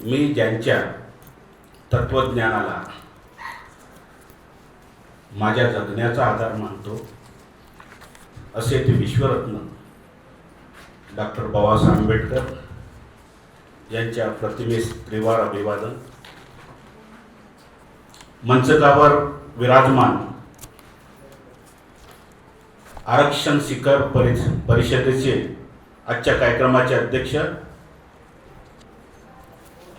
मी ज्यांच्या तत्वज्ञानाला माझ्या जगण्याचा आधार मानतो असे ते विश्वरत्न डॉक्टर बाबासाहेब आंबेडकर यांच्या प्रतिमेस त्रिवार अभिवादन. मंचकावर विराजमान आरक्षण शिखर परिषदेचे आजच्या कार्यक्रमाचे अध्यक्ष,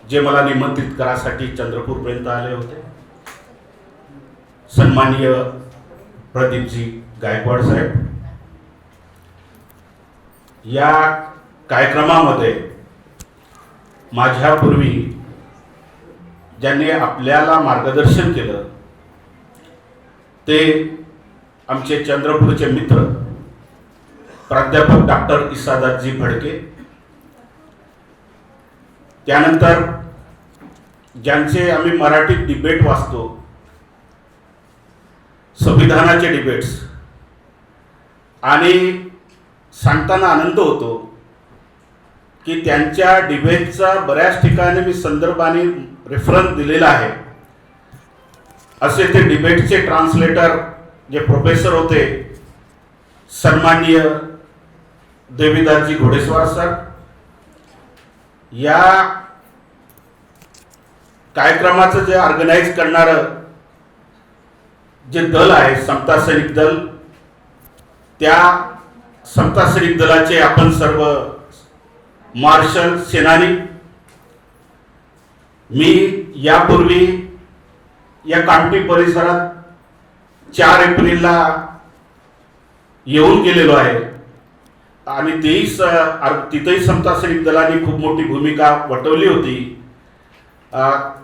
जे मला निमंत्रित करासाठी चंद्रपूरपर्यंत आले होते, सन्माननीय प्रदीपजी गायकवाड साहेब. या कार्यक्रमामध्ये माझ्यापूर्वी ज्यांनी आपल्याला मार्गदर्शन केलं ते आमचे चंद्रपूरचे मित्र प्राध्यापक डॉक्टर इसादाजी फडके. त्यानंतर ज्यांचे आम्ही मराठीत डिबेट वाचतो, संविधानाचे डिबेट्स, आणि सांगताना आनंद होतो की त्यांच्या डिबेटचा बऱ्याच ठिकाणी मी संदर्भाने रेफरन्स दिलेला आहे. असे ते डिबेटचे ट्रान्सलेटर जे प्रोफेसर होते सन्माननीय देवीदासजी घोडेस्वार सर. या कार्यक्रमाचं जे ऑर्गनाइज करणारं जे दल आहे समता सैनिक दल, त्या समता सैनिक दलाचे आपण सर्व मार्शल सेनानी. मी यापूर्वी या कामठी परिसरात 4 एप्रिलला येऊन गेलेलो आहे आणि तिथेही समता सैनिक दलाने खूप मोठी भूमिका वठवली होती.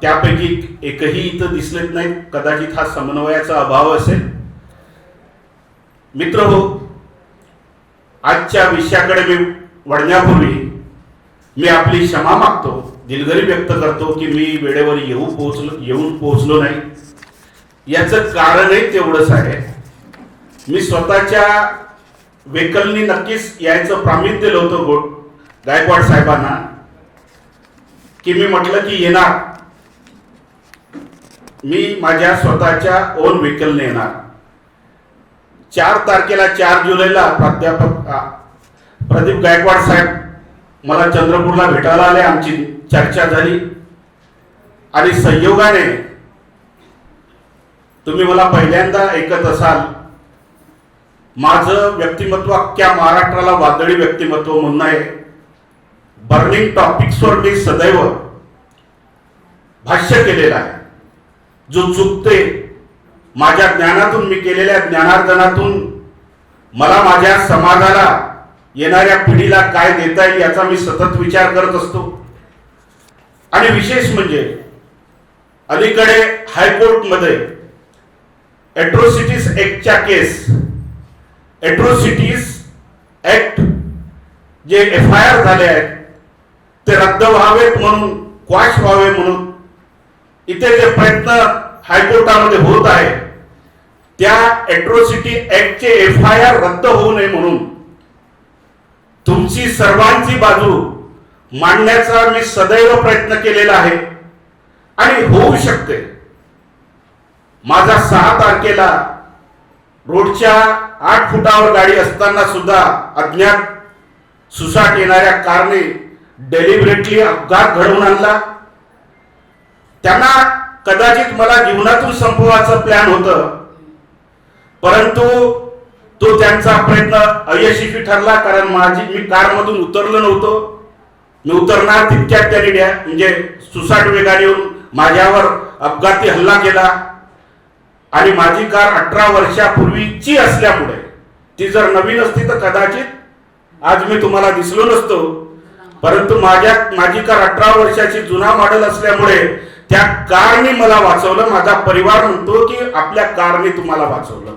त्यापैकी एकही इथं दिसलेच नाही. कदाचित हा समन्वयाचा अभाव असेल. मित्र हो, आजच्या विषयाकडे मी वळण्यापूर्वी मी आपली क्षमा मागतो, दिलगिरी व्यक्त करतो की मी वेळेवर येऊन पोहोचलो नाही. याचं कारणही तेवढंच आहे. मी स्वतःच्या व्हेकलनी नक्कीच यायचं प्रामिस दिलं होतं गायकवाड साहेबांना की मी म्हटलं की येणार, मी माझ्या स्वतःच्या ओन व्हेकलने येणार. 4 तारखेला 4 जुलैला प्राध्यापक प्रदीप गायकवाड साहेब मला चंद्रपूरला भेटायला आले. आमची चर्चा झाली आणि संयोगाने तुम्ही मला पहिल्यांदा ऐकत असाल, माझं व्यक्तिमत्व अख्ख्या महाराष्ट्राला वादळी व्यक्तिमत्व म्हणणं आहे. बर्निंग टॉपिक्सवर मी सदैव भाष्य केलेलं आहे. जो चुकते माझ्या ज्ञानातून, मी केलेल्या ज्ञानार्जनातून मला माझ्या समाजाला, येणाऱ्या पिढीला काय देता येईल याचा मी सतत विचार करत असतो. आणि विशेष म्हणजे अलीकडे हायकोर्टमध्ये एट्रोसिटीज ऍक्टच्या केस, एट्रोसिटीज ऍक्ट जे FIR झाले आहेत ते रद्द व्हावेत म्हणून, क्वाश व्हावे म्हणून इथे जे प्रयत्न हायकोर्टामध्ये होत आहे, त्या एट्रोसिटी ऍक्टचे FIR रद्द होऊ नये म्हणून तुमची सर्वांची बाजू मांडण्याचा मी सदैव प्रयत्न केलेला आहे आणि होऊ शकते. माझा 6 तारखेला रोडच्या 8 फुटावर गाडी असताना सुद्धा अज्ञात सुसाट येणाऱ्या कारने डेलिबरेटली अपघात घडवून आणला. त्यांना कदाचित मला जीवनातून संपवायचं प्लॅन होतं, परंतु तो त्यांचा प्रयत्न अयशस्वी ठरला. कारण मी कारमधून उतरलो नव्हतो. मी उतरणार तितक्यात त्यांनी म्हणजे सुसाट वेगाने येऊन माझ्यावर अपघाती हल्ला केला आणि माझी कार 18 वर्षापूर्वीची असल्यामुळे, ती जर नवीन असती तर कदाचित आज मी तुम्हाला दिसलो नसतो. परंतु माझी कार 18 वर्षाची जुना मॉडेल असल्यामुळे त्या कारने मला वाचवलं. माझा परिवार म्हणतो की आपल्या कारने तुम्हाला वाचवलं.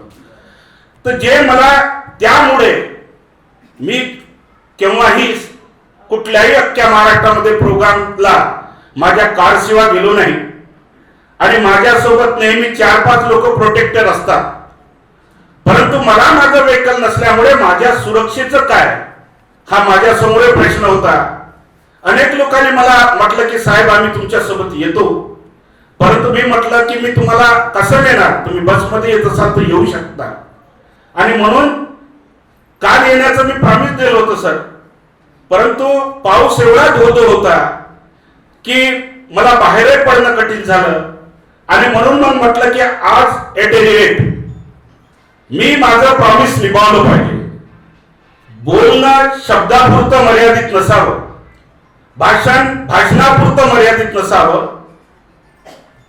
तर जे मला, त्यामुळे मी केव्हाही कुठल्याही अख्ख्या महाराष्ट्रामध्ये प्रोग्रामला माझ्या कारशिवाय गेलो नाही. आणि माझ्यासोबत नेहमी 4-5 लोक प्रोटेक्टर असतात. परंतु मला माझं व्हेकल नसल्यामुळे माझ्या सुरक्षेचं काय, हा माझ्या समोर प्रश्न होता. अनेक लोकांनी मला म्हटलं की साहेब आम्ही तुमच्या सोबत येतो, परंतु मी म्हटलं की मी तुम्हाला कसं नेणार, तुम्ही बसमध्ये येत असाल तर येऊ शकता. आणि म्हणून काल येण्याचं मी प्रॉमिस दिलं होतं सर, परंतु पाऊस एवढा धोधो होता की मला बाहेर पडणं कठीण झालं. आणि म्हणून मग म्हटलं की आज एट एनी रेट मी माझं प्रॉमिस निभावलं पाहिजे. बोलणं शब्दापुरतं मर्यादित नसावं, भाषणापुरतं मर्यादित नसावं.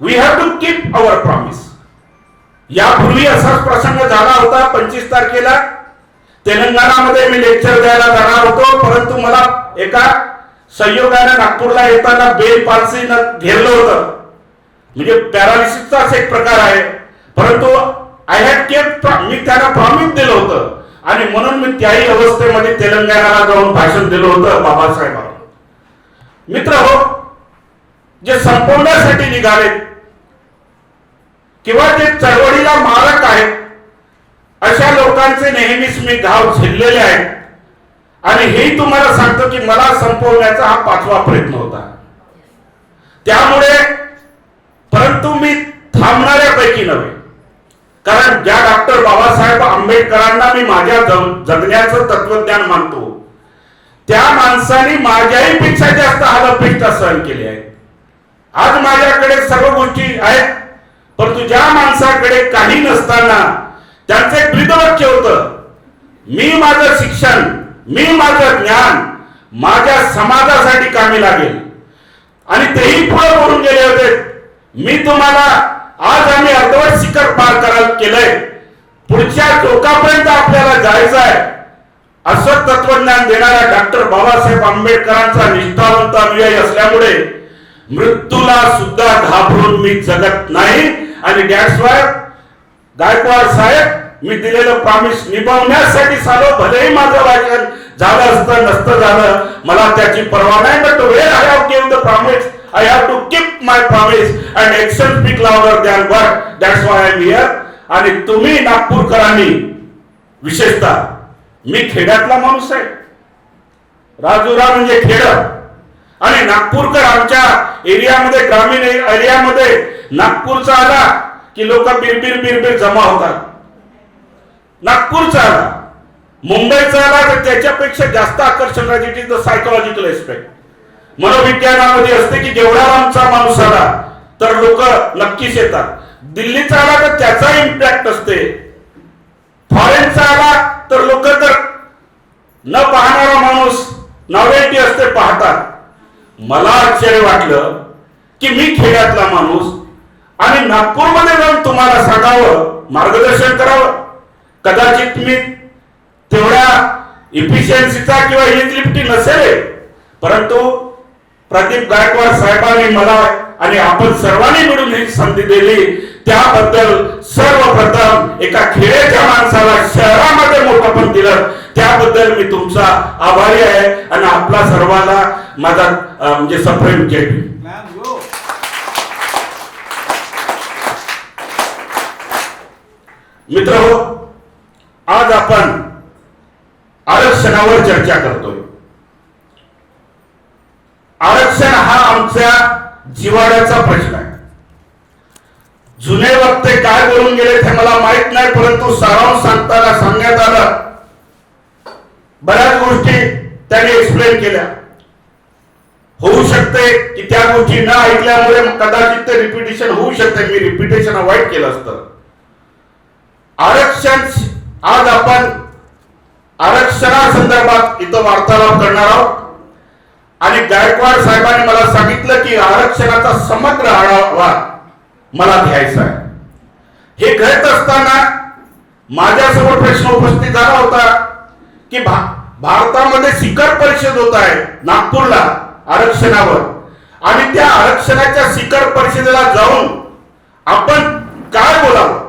We have to keep our promise. यापूर्वी असाच प्रसंग झाला होता. 25 तारखेला तेलंगणामध्ये मी लेक्चर द्यायला जाणार होतो, परंतु मला एका संयोगाने नागपूरला येताना बेल पाल्सीनं घेरलं होतं. म्हणजे पॅरालिसिसचाच एक प्रकार आहे, परंतु आय हॅड केप्ट, मी त्यांना प्रॉमिस दिलं होतं. आणि म्हणून मी त्याही अवस्थेमध्ये तेलंगणाला जाऊन भाषण दिलं होतं बाबासाहेबांना. मित्र हो, जे संपवण्यासाठी निघाले किंवा जे चळवळीला मारक आहेत, अशा लोकांचे नेहमीच मी घाव झेललेले आहेत. आणि हेही तुम्हाला सांगतो की मला संपवण्याचा हा 5वा प्रयत्न होता. त्यामुळे परंतु मी थांबणाऱ्यापैकी नव्हे, कारण ज्या डॉक्टर बाबासाहेब आंबेडकरांना मी माझ्या जगण्याचं तत्वज्ञान मानतो, त्या माणसाने माझ्याही पेक्षा जास्त हालअपेष्टा सहन केली आहेत. आज माझ्याकडे सर्व गोष्टी आहेत, परंतु ज्या माणसाकडे काही नसताना त्यांचं एक ब्रीदवाक्य होतं, मी माझं शिक्षण, मी माझं ज्ञान माझ्या समाजासाठी कामी लागेल. आणि तेही पुढे बोलून गेले होते, मी तुम्हाला आज आम्ही अर्धवट शिखर पार करायला केलंय, पुढच्या टोकापर्यंत आपल्याला जायचं आहे. असं तत्वज्ञान देणाऱ्या डॉक्टर बाबासाहेब आंबेडकरांचा निष्ठावंत अनुयायी असल्यामुळे मृत्यूला सुद्धा घाबरून मी जगत नाही. आणि दॅट्स वाय गायकवाड साहेब, मी दिलेलं प्रॉमिस निभावण्यासाठी सालो, भलेही माझं वाचन झालं असतं नसतं झालं, मला त्याची पर्वा नाही. बट वेळ I have given the promise, I have to keep my promise and action speak louder than word. That's why I am here. आणि तुम्ही नागपूरकरांनी, विशेषतः मी खेड्यातला माणूस आहे, राजुरा म्हणजे खेड, आणि नागपूरकर आमच्या एरियामध्ये, ग्रामीण एरियामध्ये नागपूरचा आला की लोक बिरबिर बिरबिर जमा होतात. नागपूरचा आला, मुंबईचा आला तर त्याच्यापेक्षा जास्त आकर्षण राहते. It is the psychological aspect. मनोविज्ञानामध्ये असते की जेवढा आमचा माणूस आला तर लोक नक्कीच येतात. दिल्लीचा आला तर त्याचा इम्पॅक्ट असते, फॉरेनचा आला तर लोक तर न पाहणारा माणूस नॉवेल्टी असते पाहतात. मला आश्चर्य वाटलं की मी खेड्यातला माणूस आणि नागपूरमध्ये जाऊन तुम्हाला सांगावं, मार्गदर्शन करावं. कदाचित मी तेवढ्या इफिशियन्सीचा किंवा इक्लिप्टी नसेल, परंतु प्रदीप गायकवाड साहेबांनी मला आणि आपण सर्वांनी मिळून ही संधी दिली, त्याबद्दल सर्वप्रथम एका खेड्याच्या माणसाला शहरामध्ये मोठं दिलं, त्याबद्दल मी तुमचा आभारी आहे. आणि आपला सर्वांना माझा म्हणजे सप्रेम जय भीम. मित्रहो, आज आपण आरक्षणावर चर्चा करतोय. आरक्षण हा आमच्या जिव्हाळ्याचा प्रश्न आहे. जुने वक्ते काय बोलून गेले ते मला माहित नाही, परंतु सारांश सांगण्यात आलं. बऱ्याच गोष्टी त्यांनी एक्सप्लेन केल्या. होऊ शकते की त्या गोष्टी न ऐकल्यामुळे कदाचित ते रिपिटेशन होऊ शकते. मी रिपिटेशन अवॉइड केलं असतं. आरक्षण, आज आपण आरक्षणासंदर्भात इथं वार्तालाप करणार आहोत. आणि गायकवाड साहेबांनी मला सांगितलं की आरक्षणाचा समग्र आढावा मला घ्यायचा आहे. हे घेत असताना माझ्यासमोर प्रश्न उपस्थित झाला होता की भारतामध्ये शिखर परिषद होत आहे नागपूरला आरक्षणावर, आणि त्या आरक्षणाच्या शिखर परिषदेला जाऊन आपण काय बोलावं.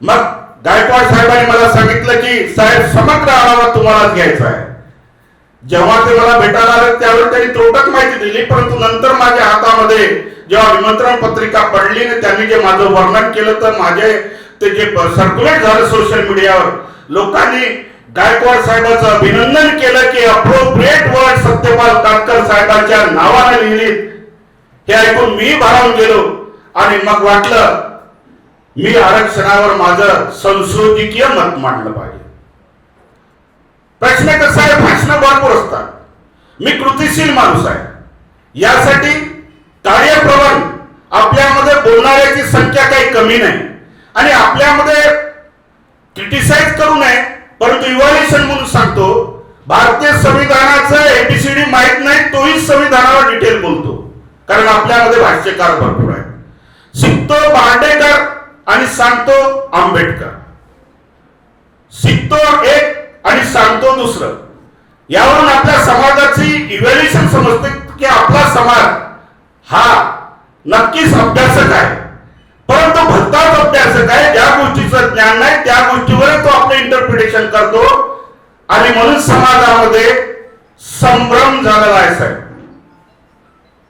मग गायकवाड साहेबांनी मला सांगितलं की साहेब, समग्र आढावा तुम्हालाच घ्यायचा आहे. जेव्हा ते मला भेटायला आले त्यावेळी त्यांनी तोटक माहिती दिली, परंतु नंतर माझ्या हातामध्ये जेव्हा निमंत्रण पत्रिका पडली आणि त्यांनी जे माझं वर्णन केलं तर माझे ते जे सर्क्युलेट झालं सोशल मीडियावर, लोकांनी गायकवाड साहेबांचं अभिनंदन केलं की अप्रोप्रिएट वर्ड सत्यपाल काटकर साहेबांच्या नावाने लिहिलीत. हे ऐकून मी भारावून गेलो आणि मग वाटलं मी आरक्षणावर माझं संशोधकीय मत मांडलं पाहिजे. प्रश्न कसा आहे, भाषण भरपूर असतात. मी कृतिशील माणूस आहे. यासाठी कार्यप्रवण आपल्यामध्ये बोलणाऱ्याची संख्या काही कमी नाही आणि आपल्यामध्ये क्रिटिसाइज करू नये, परंतु इव्हॅल्युएशन म्हणून सांगतो. भारतीय संविधानाचं एबीसीडी माहित नाही तोही संविधानावर डिटेल बोलतो, कारण आपल्यामध्ये भाष्यकार भरपूर आहेत. शिकतो बांडेकर आणि सांगतो आंबेडकर. शिकतो एक आणि सांगतो दुसरं. यावरून आपल्या समाजाची इव्हॅल्युएशन समजते की आपला समाज हा नक्कीच अभ्यासक आहे, परंतु भलताच अभ्यासक आहे. ज्या गोष्टीचं ज्ञान नाही त्या गोष्टीवर तो आपलं इंटरप्रिटेशन करतो आणि म्हणून समाजामध्ये संभ्रम झालेला आहे. साहेब,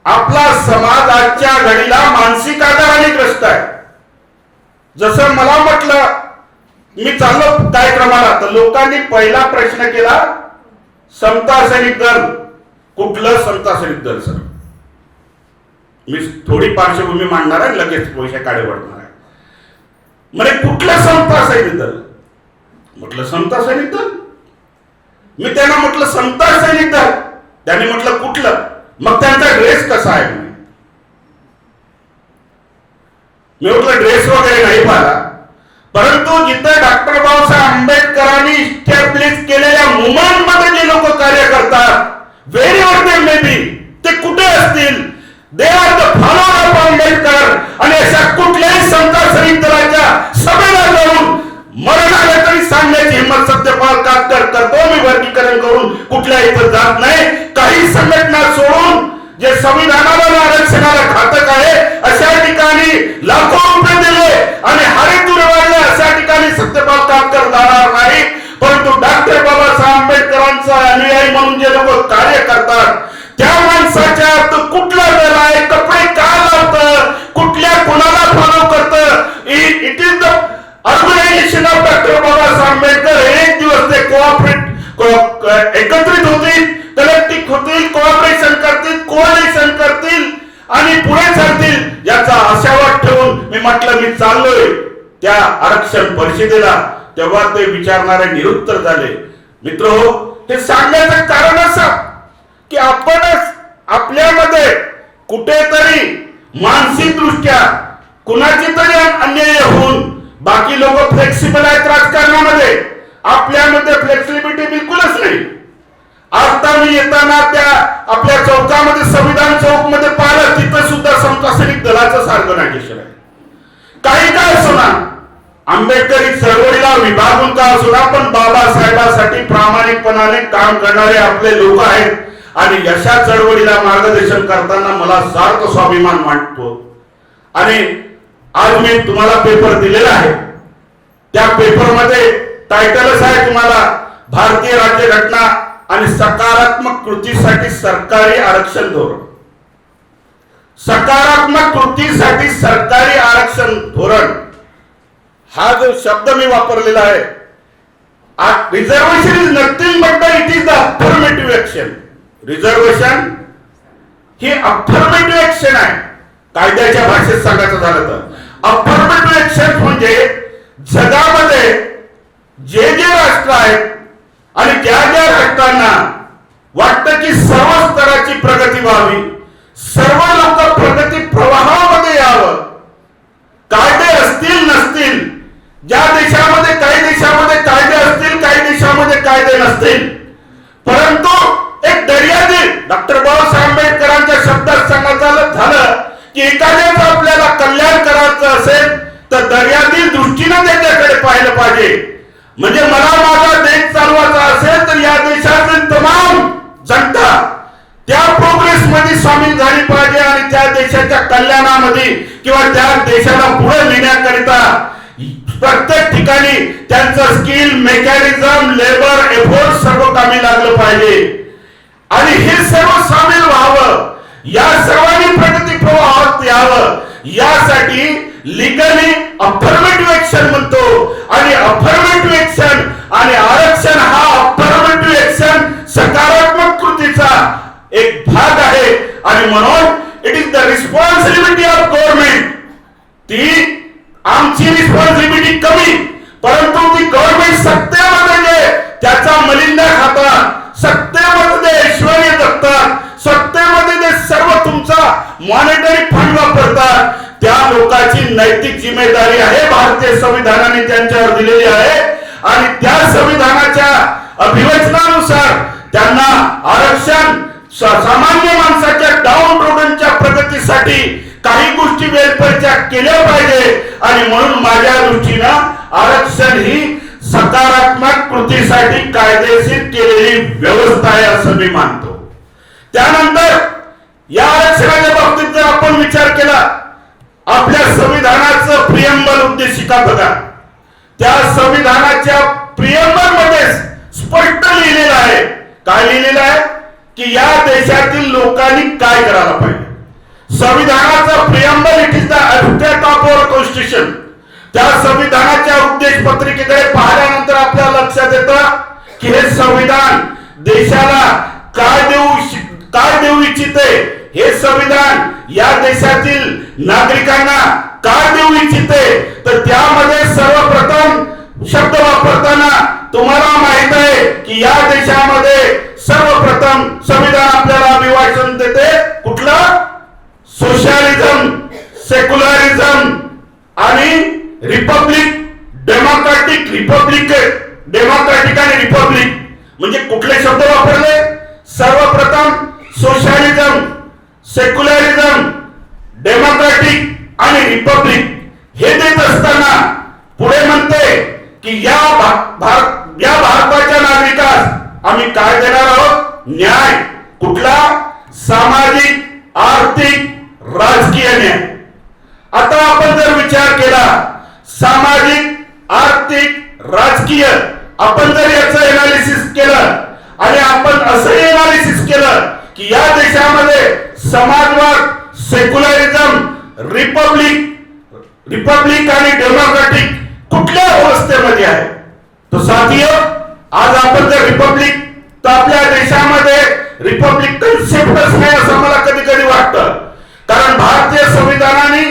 आपला समाज आजच्या घडीला मानसिक आजाराने ग्रस्त आहे. जसं मला म्हटलं, मी चाललो कार्यक्रमाला तर लोकांनी पहिला प्रश्न केला, समता सैनिक दल. कुठलं समता सैनिक दल सर? मी थोडी पार्श्वभूमी मांडणार आहे, लगेच पैसे काढे वाढणार आहे. म्हणजे कुठलं समता सैनिक दल? म्हटलं समता सैनिक दल. मी त्यांना म्हटलं समता सैनिक दल. त्यांनी म्हटलं कुठलं? मग त्यांचा ड्रेस कसा आहे? मी म्हटलं ड्रेस वगैरे नाही पाहिला, परंतु जिथं डॉक्टर बाबासाहेब आंबेडकरांनी इस्टॅब्लिश केलेल्या मुवमेंट मध्ये जे लोक कार्य करतात, व्हेरीवर दे मे बी, ते कुठे असतील, they are the follower of Ambedkar. आणि अशा कुठल्याही समता सैनिक दलाच्या सभेला जाऊन मरण आलं तरी सांगण्याची हिंमत सत्यपाल काटकर करतो. मी वर्गीकरण करून कुठल्या इथं जात नाही. काही संघटना सोडून जे संविधानाला आरक्षणाला घातक आहे अशा ठिकाणी लाखो रुपये दिले आणि हरितूर वाढले अशा ठिकाणी सत्यपाल काटकर जाणार नाही. परंतु डॉक्टर बाबासाहेब आंबेडकरांचा अनुयायी म्हणून जे लोक कार्य करतात त्या माणसाच्या कुठला दल आहे, कपडे का लावतं, कुठल्या कुणाला फॉलो करतं, it is the organisation of doctor Babasaheb Ambedkar. एक दिवस ते एकत्रित होतील, कलेक्टिव्ह होतील, कोऑपरेशन करतील, कोऑर्डिनेशन करतील आणि पुढे चालतील याचा आशावाद ठेवून मी म्हटलं मी चाललोय त्या आरक्षण परिषदेला. तेव्हा ते विचारणारे निरुत्तर झाले. मित्रहो, हे सांगण्याचं कारण असं की आपणच आपल्यामध्ये कुठेतरी मानसिक दृष्ट्या कुणाची तरी अन्याय होऊन बाकी लोक फ्लेक्सिबल आहेत राजकारणामध्ये, आपल्यामध्ये फ्लेक्सिबिलिटी बिलकुलच नाही. आता मी येताना त्या आपल्या चौकामध्ये संविधान चौक मध्ये पाहिलं, तिथं सुद्धा समता सैनिक दलाचं ऑर्गनायझेशन आहे. काही काय असोना, आंबेडकरी चळवळीला विभागून का असोना, पण बाबासाहेबांसाठी प्रामाणिकपणाने काम करणारे आपले लोक आहेत आणि अशा चळवळीला मार्गदर्शन करताना मला सार्थ स्वाभिमान वाटतो. आणि आज मी तुम्हाला पेपर दिलेला आहे, त्या पेपरमध्ये टायटलच आहे तुम्हाला भारतीय राज्यघटना आणि सकारात्मक कृतीसाठी सरकारी आरक्षण धोरण. सकारात्मक कृतीसाठी सरकारी आरक्षण धोरण हा जो शब्द मी वापरलेला आहे, reservation is nothing but it is the affirmative action. Reservation he affirmative action आहे. कायद्याच्या भाषेत सांगायचं झालं तर अफर्मेटिव्ह ऍक्शन म्हणजे जगामध्ये जे जे राष्ट्र आहेत आणि ज्या ज्या राष्ट्रांना वाटतं की सर्व स्तराची प्रगती व्हावी, सर्व लोक प्रगती प्रवाहामध्ये यावं, कायदे असतील नसतील, ज्या देशामध्ये काही देशामध्ये कायदे असतील, काही देशामध्ये कायदे नसतील, परंतु एक दर्यादिल डॉक्टर बाबासाहेब आंबेडकरांच्या शब्दात सांगायचं झालं की एखाद्याचं आपल्याला कल्याण करायचं असेल तर दर्यादिल दृष्टीने त्याच्याकडे पाहिलं पाहिजे. म्हणजे मला माझा देश चालवायचा असेल तर या देशातील तमाम जनता त्या प्रोग्रेस मध्ये सामील झाली पाहिजे आणि त्या देशाच्या कल्याणामध्ये किंवा त्या देशाला पुढे नेण्याकरिता प्रत्येक ठिकाणी त्यांचं स्किल, मेकॅनिझम, लेबर, एफोर्ट सर्व कामी लागलं पाहिजे. आणि हे सर्व सामील व्हावं, या सर्वांनी प्रगती प्रवाहात यावं, यासाठी लिगली अफर्मेटिव्ह ऍक्शन म्हणतो. आणि अफर्मेटिव्ह ऍक्शन आणि आरक्षण हा आणि म्हणून it is the responsibility of government. ती आमची रिस्पॉन्सिबिलिटी कमी, परंतु ती गव्हर्नमेंट सत्तेमध्ये त्याचा मलिंदा खातात, सत्तेमध्ये ते ऐश्वर्य जगतात, सत्तेमध्ये ते सर्व तुमचा मॉनिटरी फंड वापरतात. त्या लोकांची नैतिक जिम्मेदारी आहे, भारतीय संविधानाने त्यांच्यावर दिलेली आहे आणि त्या संविधानाच्या अभिवचनानुसार त्यांना आरक्षण सामान्य माणसाच्या डाऊन रोडच्या प्रगतीसाठी काही गोष्टी वेळेच्या केल्या पाहिजे. आणि म्हणून माझ्या दृष्टीनं आरक्षण ही सकारात्मक कृतीसाठी कायदेशीर केलेली व्यवस्था आहे असं मी मानतो. त्यानंतर या आरक्षणाच्या बाबतीत जर आपण विचार केला, आपल्या संविधानाचं प्रियंबल उद्देशिका बघा, त्या संविधानाच्या प्रियंबल मध्ये स्पष्ट लिहिलेलं आहे. काय लिहिलेलं आहे की या देशातील लोकांनी काय करायला पाहिजे. संविधानाचं preamble it is the abstract of our constitution. त्या संविधानाच्या उद्देश पत्रिकेकडे पाहिल्यानंतर आपल्याला लक्षात येतं की हे संविधान देशाला काय देऊ इच्छिते, हे संविधान या देशातील नागरिकांना काय देऊ इच्छिते. तर त्यामध्ये सर्वप्रथम शब्द वापरताना तुम्हाला माहित आहे की या देशामध्ये सर्वप्रथम संविधान आपल्याला अभिवाचन देते कुठलं, सोशलिझम, सेक्युलरिझम आणि रिपब्लिक, डेमोक्रॅटिक आणि रिपब्लिक. म्हणजे कुठले शब्द वापरले, सर्वप्रथम सोशलिझम, सेक्युलरिझम, डेमोक्रॅटिक आणि रिपब्लिक हे देत असताना पुढे म्हणते की या भारताच्या नागरिकास आम्ही काय देणार आहोत, न्याय. कुठला, सामाजिक, आर्थिक, राजकीय न्याय. आता आपण जर विचार केला सामाजिक, आर्थिक, राजकीय, आपण जर याचं एनालिसिस केलं आणि आपण असं एनालिसिस केलं की या देशामध्ये समाजवाद, सेक्युलरिझम, रिपब्लिक आणि डेमोक्रॅटिक कुठल्या अवस्थेमध्ये आहे. तो साथीयो, आज आपण जर रिपब्लिक, तर आपल्या देशामध्ये रिपब्लिक कन्सेप्टच नाही असं मला कधी कधी वाटतं. कारण भारतीय संविधानाने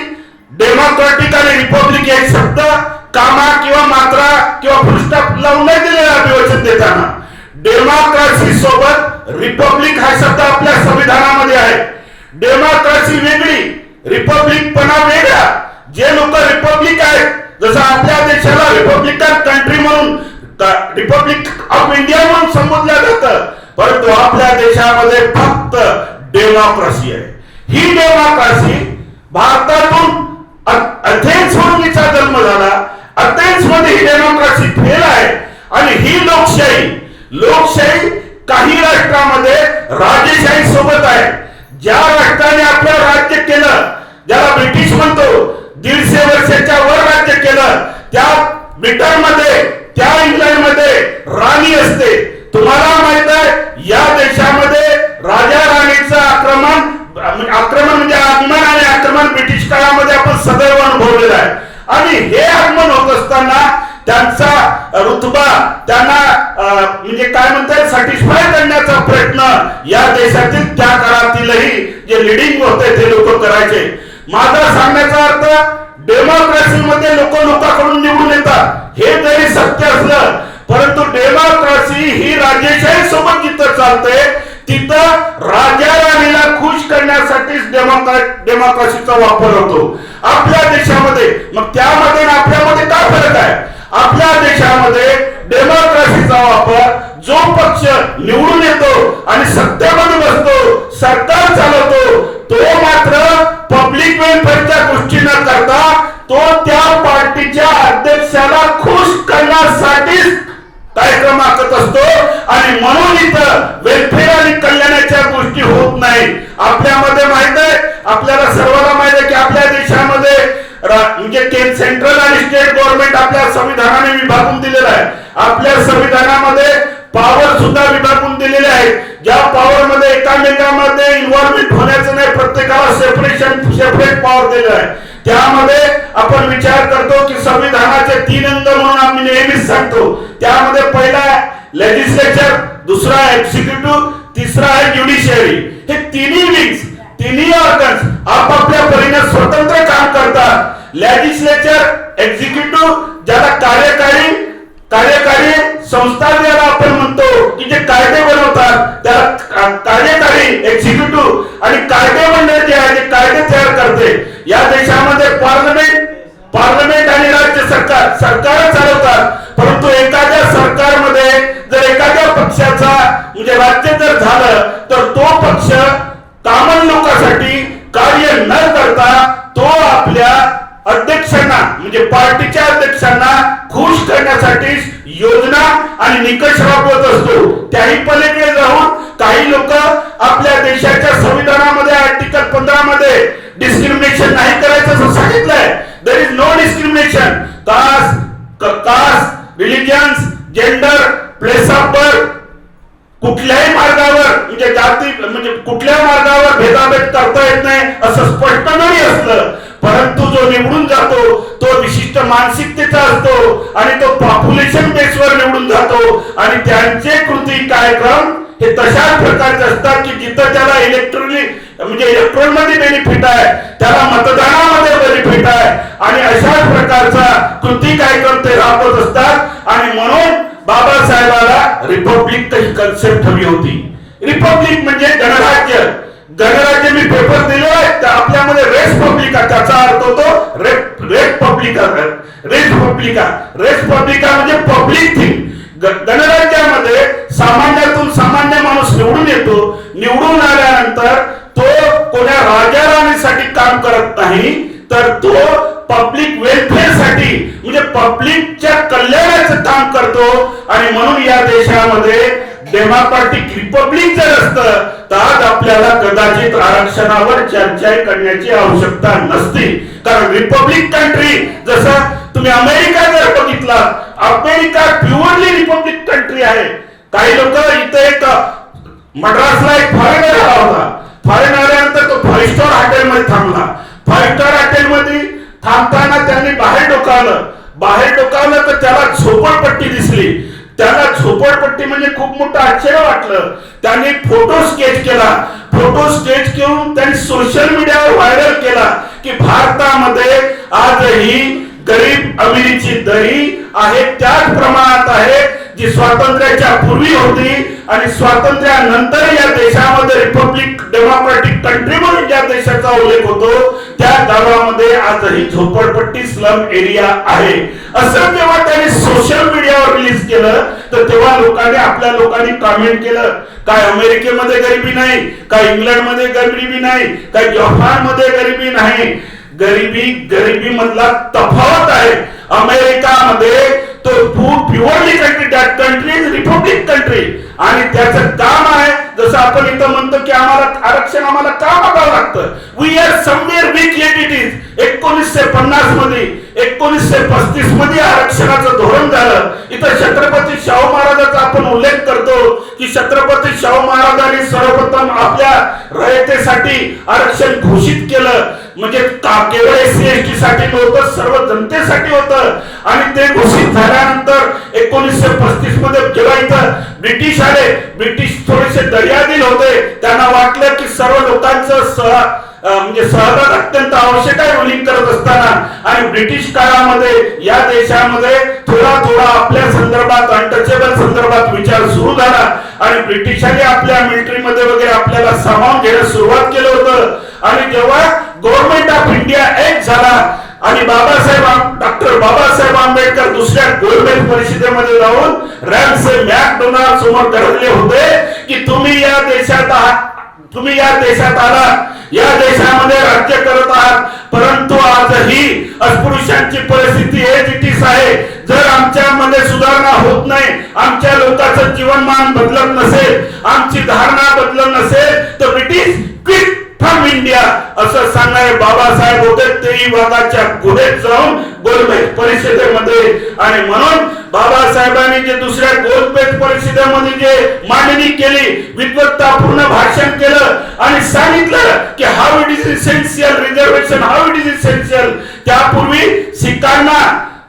डेमोक्रॅटिक आणि रिपब्लिक एक शब्द कामा किंवा मात्रा किंवा फुलस्टॉप लावून नाही दिलेला अभिवचन देताना. डेमोक्रेसी सोबत रिपब्लिक हा शब्द आपल्या संविधानामध्ये आहे. डेमोक्रेसी वेगळी, रिपब्लिकपणा वेगळा. जे लोक रिपब्लिक आहेत, जसं आपल्या देशाला रिपब्लिकन कंट्री म्हणून, रिपब्लिक ऑफ इंडिया म्हणून संबोधलं जातं, परंतु आपल्या देशामध्ये फक्त डेमोक्रेसी आहे. ही डेमोक्रेसी भारतातून अथेन्स म्हणून तिचा जन्म झाला. अथेन्स मध्ये ही डेमोक्रेसी फेल आहे आणि ही लोकशाही काही राष्ट्रांमध्ये राजेशाही सोबत आहे. ज्या राष्ट्राने आपलं राज्य केलं, ज्याला ब्रिटिश म्हणतो, 150 वर्षाच्या वर राज्य केलं, त्या ब्रिटनमध्ये, त्या इंग्लंडमध्ये राणी असते. तुम्हाला माहित आहे या देशामध्ये राजा राणीचं आक्रमण म्हणजे आगमन आणि आक्रमण ब्रिटिश काळामध्ये आपण सदैव अनुभवलेलं आहे. आणि हे आगमन होत असताना त्यांचा रुतबा त्यांना म्हणजे काय म्हणतात सॅटिस्फाय करण्याचा प्रयत्न या देशातील त्या काळातीलही जे लिडिंग होते ते लोक करायचे. माझा सांगण्याचा अर्थ, डेमोक्रेसी मध्ये लोकांकडून निवडून येतात हे जरी सत्य असलं, परंतु डेमोक्रेसी ही राजेशाही सोबत जिथं चालते तिथं राजा राणीला खुश करण्यासाठीच डेमोक्रेसीचा वापर होतो आपल्या देशामध्ये. मग त्यामध्ये आपल्यामध्ये काय फरक आहे? आपल्या देशामध्ये डेमोक्रेसीचा वापर जो पक्ष निवडून येतो आणि सत्तेमध्ये बसतो, सरकार चालवतो, तो मात्र पब्लिक वेलफेअरच्या गोष्टी न करता तो त्या पार्टीच्या अध्यक्षाला खुश करण्यासाठीच कार्यक्रम आखत असतो. आणि म्हणून इथं वेलफेअर आणि कल्याणाच्या गोष्टी होत नाही. आपल्यामध्ये माहित आहे, आपल्याला सर्वांना माहित आहे की आपल्या देशामध्ये म्हणजे सेंट्रल आणि स्टेट गव्हर्नमेंट आपल्या संविधानाने विभागून दिलेलं आहे. आपल्या संविधानामध्ये पॉवर सुद्धा विभागून दिलेले आहेत. ज्या पॉवर मध्ये एकामेकांमध्ये इन्व्हॉल्वमेंट होण्याचं नाही, प्रत्येकाला सेपरेट पॉवर दिलेलं आहे. त्यामध्ये आपण विचार करतो की संविधानाचे 3 अंग म्हणून आम्ही नेहमीच सांगतो. त्यामध्ये पहिला लेजिस्लेचर, दुसरा एक्झिक्युटिव्ह, तिसरा आहे ज्युडिशियरी. हे तिन्ही विंग्स तिन्ही ऑर्गन्स आपापल्या परीने स्वतंत्र काम करतात. लेजिस्लेचर, एक्झिक्युटिव्ह, ज्याला कार्यकारी संस्था ज्याला आपण म्हणतो की जे कायदे बनवतात त्याला कार्यकारी, एक्झिक्युटिव्ह आणि कायदे मंडळ जे आहे जे कायदे तयार करते. या देशामध्ये पार्लमेंट आणि राज्य सरकार चालवतात. परंतु एखाद्या सरकारमध्ये जर एखाद्या पक्षाचा म्हणजे राज्य जर झालं तर तो पक्ष कॉमन लोकांसाठी कार्य न करता तो आपल्या अध्यक्षांना म्हणजे पार्टीच्या अध्यक्षांना खुश करण्यासाठी योजना आणि निकष राबवत असतो. त्याही पलीकडे जाऊन काही लोक आपल्या देशाच्या संविधानामध्ये आर्टिकल 15 मध्ये डिस्क्रिमिनेशन नाही करायचं असं सांगितलंय. There is no discrimination. Caste, religions, gender, place of birth कुठल्याही मार्गावर म्हणजे जाती म्हणजे कुठल्या मार्गावर भेदाभेद करता येत नाही असं स्पष्ट नाही असलं. परंतु जो निवडून जातो तो विशिष्ट मानसिकतेचा असतो आणि तो पॉप्युलेशन बेसवर निवडून जातो आणि त्यांचे कृती कार्यक्रम हे तशाच प्रकारचे असतात की जिथं त्याला इलेक्ट्रॉन मध्ये बेनिफिट आहे त्याला मतदानामध्ये बेनिफिट आहे आणि अशाच प्रकारचा कृती कार्यक्रम ते राबवत असतात. आणि म्हणून बाबासाहेबाला रिपब्लिक ही कन्सेप्ट हवी होती. रिपब्लिक म्हणजे गणराज्य. मी पेपर दिले तर आपल्यामध्ये रेस पब्लिका त्याचा अर्थ होतो रेस पब्लिका म्हणजे पब्लिक थिंग. गणराज्यामध्ये सामान्यातून सामान्य माणूस निवडून येतो. निवडून आल्यानंतर तो कोणा राजा राणीसाठी काम करत नाही तर तो पब्लिक वेलफेअर साठी म्हणजे पब्लिकच्या कल्याणाचं काम करतो. आणि म्हणून या देशामध्ये डेमोक्रॅटिक रिपब्लिक जर असतं तर आज आपल्याला कदाचित आरक्षणावर चर्चा करण्याची आवश्यकता नसती. कारण रिपब्लिक कंट्री जसं तुम्ही अमेरिका जर बघितला, अमेरिका प्युअरली रिपब्लिक कंट्री आहे. काही लोक इथे एक मद्रासला एक फॉरेनर आला होता. फॉरेन आल्यानंतर तो 5 स्टार हॉटेलमध्ये थांबला. 5 स्टार हॉटेलमध्ये थांबताना त्यांनी बाहेर डोकावलं तर त्याला झोपडपट्टी दिसली. त्याला झोपडपट्टी म्हणजे खूप मोठं आश्चर्य वाटलं. त्यांनी फोटो स्केच करून त्यांनी सोशल मीडियावर व्हायरल केला की भारतामध्ये आजही गरीब अमिरीची दरी आहे त्याच प्रमाणात आहे जी स्वातंत्र्याच्या पूर्वी होती आणि स्वातंत्र्यानंतर या देशामध्ये रिपब्लिक डेमोक्रॅटिक कंट्री म्हणून ज्या देशाचा उल्लेख होतो त्या गावामध्ये आजही झोपडपट्टी स्लम एरिया आहे. असं जेव्हा त्यांनी सोशल मीडियावर रिलीज केलं तर तेव्हा आपल्या लोकांनी कमेंट केलं काय अमेरिकेमध्ये गरिबी नाही, काय इंग्लंडमध्ये गरिबी नाही, काय जपानमध्ये गरिबी नाही. गरिबी मधला तफावत आहे. अमेरिकामध्ये तो purely country is Republic country आणि त्याचं काम आहे जसं आपण इथं म्हणतो की आरक्षण आम्हाला का मागावं लागतं. We are somewhere we create it is. 1950 मध्ये 1935 मध्ये आरक्षणाचं धोरण झालं. इथं छत्रपती शाहू महाराजांचा आपण उल्लेख करतो की छत्रपती शाहू महाराजांनी सर्वप्रथम आपल्या रयतेसाठी आरक्षण घोषित केलं. म्हणजे केवळ SC/ST साठी नव्हतं, सर्व जनतेसाठी होतं. आणि ते घोषित झाल्यानंतर 1935 मध्ये जेव्हा इथं ब्रिटिश थोडेसे दर्यादिल होते. त्यांना वाटलं की सर्व लोकांचं सहभाग अत्यंत आवश्यक आहे रुलिंग करत असताना. आणि ब्रिटिश काळामध्ये या देशामध्ये थोडा आपल्या संदर्भात अनटचेबल संदर्भात विचार सुरू झाला आणि ब्रिटिशांनी आपल्या मिलिटरीमध्ये वगैरे आपल्याला सामावून घेण्यास सुरुवात केलं होतं. आणि जेव्हा गव्हर्नमेंट ऑफ इंडिया ऍक्ट झाला आणि डॉक्टर बाबासाहेब आंबेडकर दुसऱ्या गोलमेज परिषदेमध्ये जाऊन रॅमसे मॅकडोनाल्ड समोर गरजले होते की तुम्ही या देशात आला, या देशामध्ये राज्य करत आहात, परंतु आजही अस्पृश्यांची परिस्थिती हेच आहे. जर आमच्यामध्ये सुधारणा होत नाही, आमच्या लोकांचं जीवनमान बदलत नसेल, आमची धारणा बदलत नसेल तर ब्रिटिश क्विट फ्रॉम इंडिया असं सांगणारे बाबासाहेब होते. तेही वादाच्या गुहेत जाऊन गोलमेज परिषदेमध्ये. आणि म्हणून बाबासाहेबांनी जे दुसऱ्या गोलमेज परिषदेमध्ये जे मांडणी केली, विद्वत्तापूर्ण भाषण केलं आणि सांगितलं की how it is essential reservation, how it is essential. त्यापूर्वी सिखांना,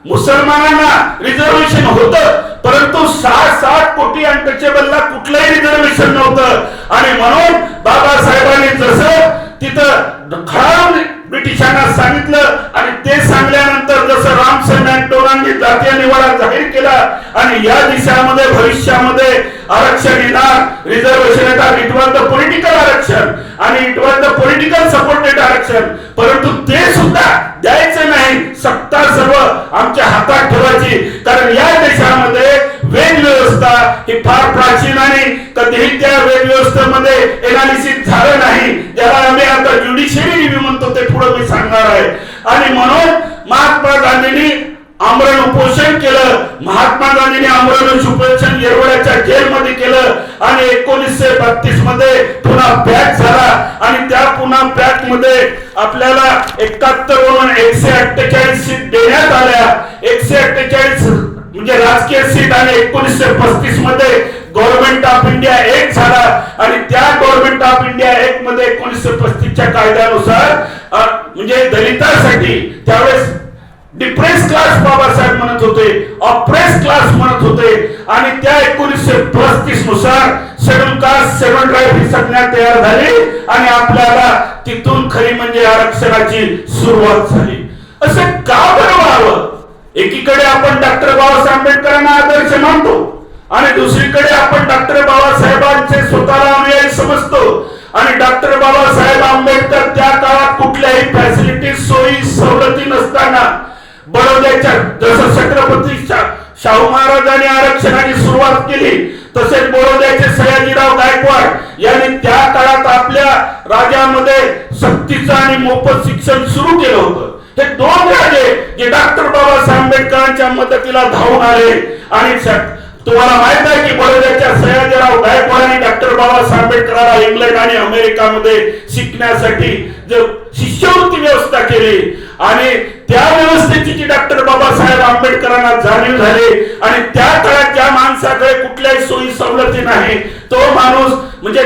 मुसलमानांना रिझर्वेशन होतं, परंतु 60 कोटी अनटचेबलला कुठलंही रिझर्वेशन नव्हतं. आणि म्हणून बाबासाहेबांनी जसं तिथं खळावून ब्रिटिशांना सांगितलं आणि ते सांगल्यानंतर जसं रामसन मॅकडोनाल्डनी जातीय निवाडा जाहीर केला आणि या देशामध्ये भविष्यामध्ये आरक्षण येणार, रिझर्वेशन येणार, इट वॉज द पॉलिटिकल आरक्षण आणि it was the political supported आरक्षण, परंतु ते सुद्धा द्यायचं नाही, सत्ता सर्व आमच्या हातात ठेवायची, कारण या देशामध्ये वेद व्यवस्था ही फार प्राचीन आणि कधीही त्या वेद व्यवस्थेमध्ये एनालिसिस झालं नाही, ज्याला आम्ही आता ज्युडिशियरी रिव्ह्यू म्हणतो ते पुढे मी सांगणार आहे. आणि म्हणून महात्मा गांधींनी आमरण उपोषण केलं. महात्मा गांधींनी आमरण उपोषण येरवड्याच्या जेलमध्ये केलं आणि 1932 मध्ये पुन्हा पॅक झाला आणि त्या पुन्हा पॅक मध्ये आपल्याला 71 वरून 148 सीट देण्यात आल्या. 148 म्हणजे राजकीय सीट आणि 1935 मध्ये गव्हर्नमेंट ऑफ इंडिया एक झाला आणि त्या गव्हर्नमेंट ऑफ इंडिया एक मध्ये 1935 च्या कायद्यानुसार म्हणजे दलितांसाठी त्यावेळेस डिप्रेस क्लास बाबासाहेब म्हणत होते, ऑप्रेस क्लास म्हणत होते आणि त्या 1935 नुसार शेड्यूल कास्ट शेड्यूल ट्राइब ही संज्ञा तयार झाली आणि आपल्याला तिथून खरी म्हणजे आरक्षणाची सुरुवात झाली. असं का बरं व्हावं? एकीकडे आपण डॉक्टर बाबासाहेब आंबेडकरांना आदर्श मानतो आणि दुसरीकडे आपण डॉक्टर बाबासाहेबांचे स्वतःला अनुयायी समजतो आणि डॉक्टर बाबासाहेब आंबेडकर त्या काळात कुठल्याही फॅसिलिटी सोयी सवलती नसताना बडोद्याच्या जसं छत्रपती शाहू महाराजांनी आरक्षणाची सुरुवात केली तसेच बडोद्याचे सयाजीराव गायकवाड यांनी त्या काळात आपल्या राज्यामध्ये सक्तीचं आणि मोफत शिक्षण सुरू केलं होतं. हे दोन राजे जे डॉक्टर बाबासाहेब आंबेडकरांच्या मदतीला धावून आले आणि तुम्हाला माहित आहे की बडोद्याच्या सयाजीराव गायकवाडांनी डॉक्टर बाबासाहेब आंबेडकरांना इंग्लंड आणि अमेरिकामध्ये शिकण्यासाठी शिष्यवृत्ती व्यवस्था केली आणि त्या व्यवस्थेची जी डॉक्टर बाबासाहेब आंबेडकरांना जाणीव झाली आणि त्या काळात ज्या माणसाकडे कुठल्याही सोयी सवलती नाही तो माणूस म्हणजे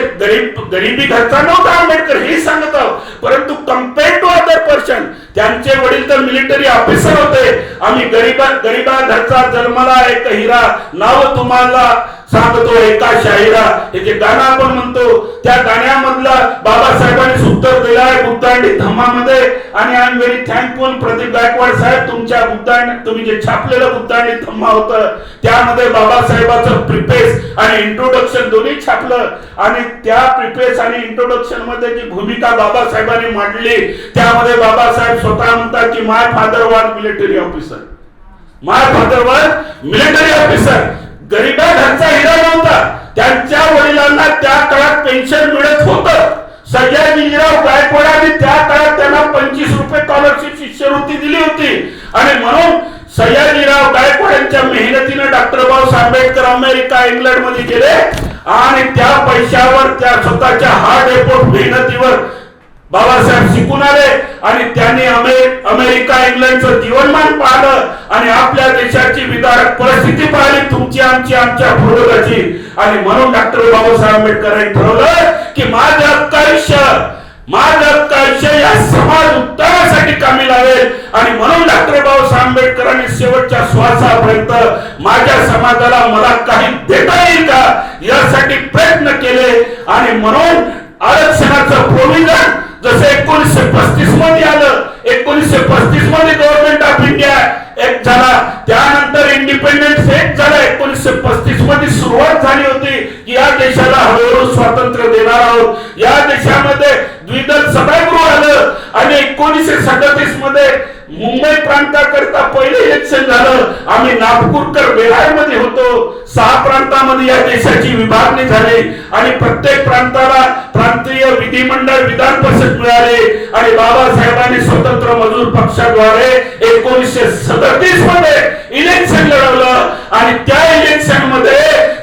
गरीबी घरचा नव्हता आंबेडकर हे सांगत आहोत, परंतु कम्पेअर टू अदर पर्सन त्यांचे वडील तर मिलिटरी ऑफिसर होते. आम्ही गरीबा घरचा जन्मला एक हिरा नाव तुम्हाला सांगतो एका शाहिरा हे जे गाणं आपण म्हणतो त्या गाण्यामधला बाबासाहेबांनी उत्तर दिलं आहे बुद्धांडी धम्मामध्ये आणि I am very thankful Pradeep Gaikwad साहेब तुमच्या बुद्धांडी तुम्ही जे छापलेलं बुद्धांडी धम्मा होतं त्यामध्ये बाबासाहेबांचं प्रिफेस आणि इंट्रोडक्शन दोन्ही छापलं आणि त्या प्रिफेस आणि इंट्रोडक्शन मध्ये जी भूमिका बाबासाहेबांनी मांडली त्यामध्ये बाबासाहेब स्वतः म्हणतात की my father was military officer, my father was military officer. गरीबा घरचा हिरा नव्हता, त्यांच्या वडिलांना त्या काळात पेन्शन मिळत होतं. सयाजीराव गायकवाडांनी त्या काळात त्यांना 25 रुपये स्कॉलरशिप शिष्यवृत्ती दिली होती आणि म्हणून सयाजीराव गायकवाडांच्या मेहनतीने doctor Babasaheb Ambedkar America England मध्ये गेले आणि त्या पैशावर त्या स्वतःच्या हार्ड एफोर्ट मेहनतीवर बाबासाहेब शिकून आले आणि त्यांनी अमेरिका इंग्लंडचं जीवनमान पाहिलं आणि आपल्या देशाची विदारक परिस्थिती पाहिली तुमची आमची आमच्या पूर्वजाची आणि म्हणून डॉक्टर बाबासाहेब आंबेडकरांनी ठरवलं की माझं आयुष्य या समाज उत्तरासाठी कामी लावेल आणि म्हणून डॉक्टर बाबासाहेब आंबेडकरांनी शेवटच्या श्वासापर्यंत माझ्या समाजाला मला काही देता येईल का यासाठी प्रयत्न केले आणि म्हणून आरक्षणाचं प्रोव्हिजन जसं 1935 मध्ये आलं, 1935 मध्ये गव्हर्नमेंट ऑफ इंडिया एक झाला, त्यानंतर इंडिपेंडन्स एक झाला. 1935 मध्ये सुरुवात झाली होती की या देशाला हळूहळू स्वातंत्र्य देणार आहोत. या देशामध्ये द्विदल सभागृह आलं आणि 1937 मध्ये मुंबई प्रांताकरता पहिले इलेक्शन झालं. आम्ही नागपूरकर बेहार मध्ये होतो. 6 प्रांतामध्ये या देशाची विभागणी झाली आणि प्रत्येक प्रांताला प्रांतीय विधिमंडळ विधान परिषद मिळाले आणि बाबासाहेबांनी स्वतंत्र मजूर पक्षाद्वारे 1937 मध्ये इलेक्शन लढवलं आणि त्या इलेक्शन मध्ये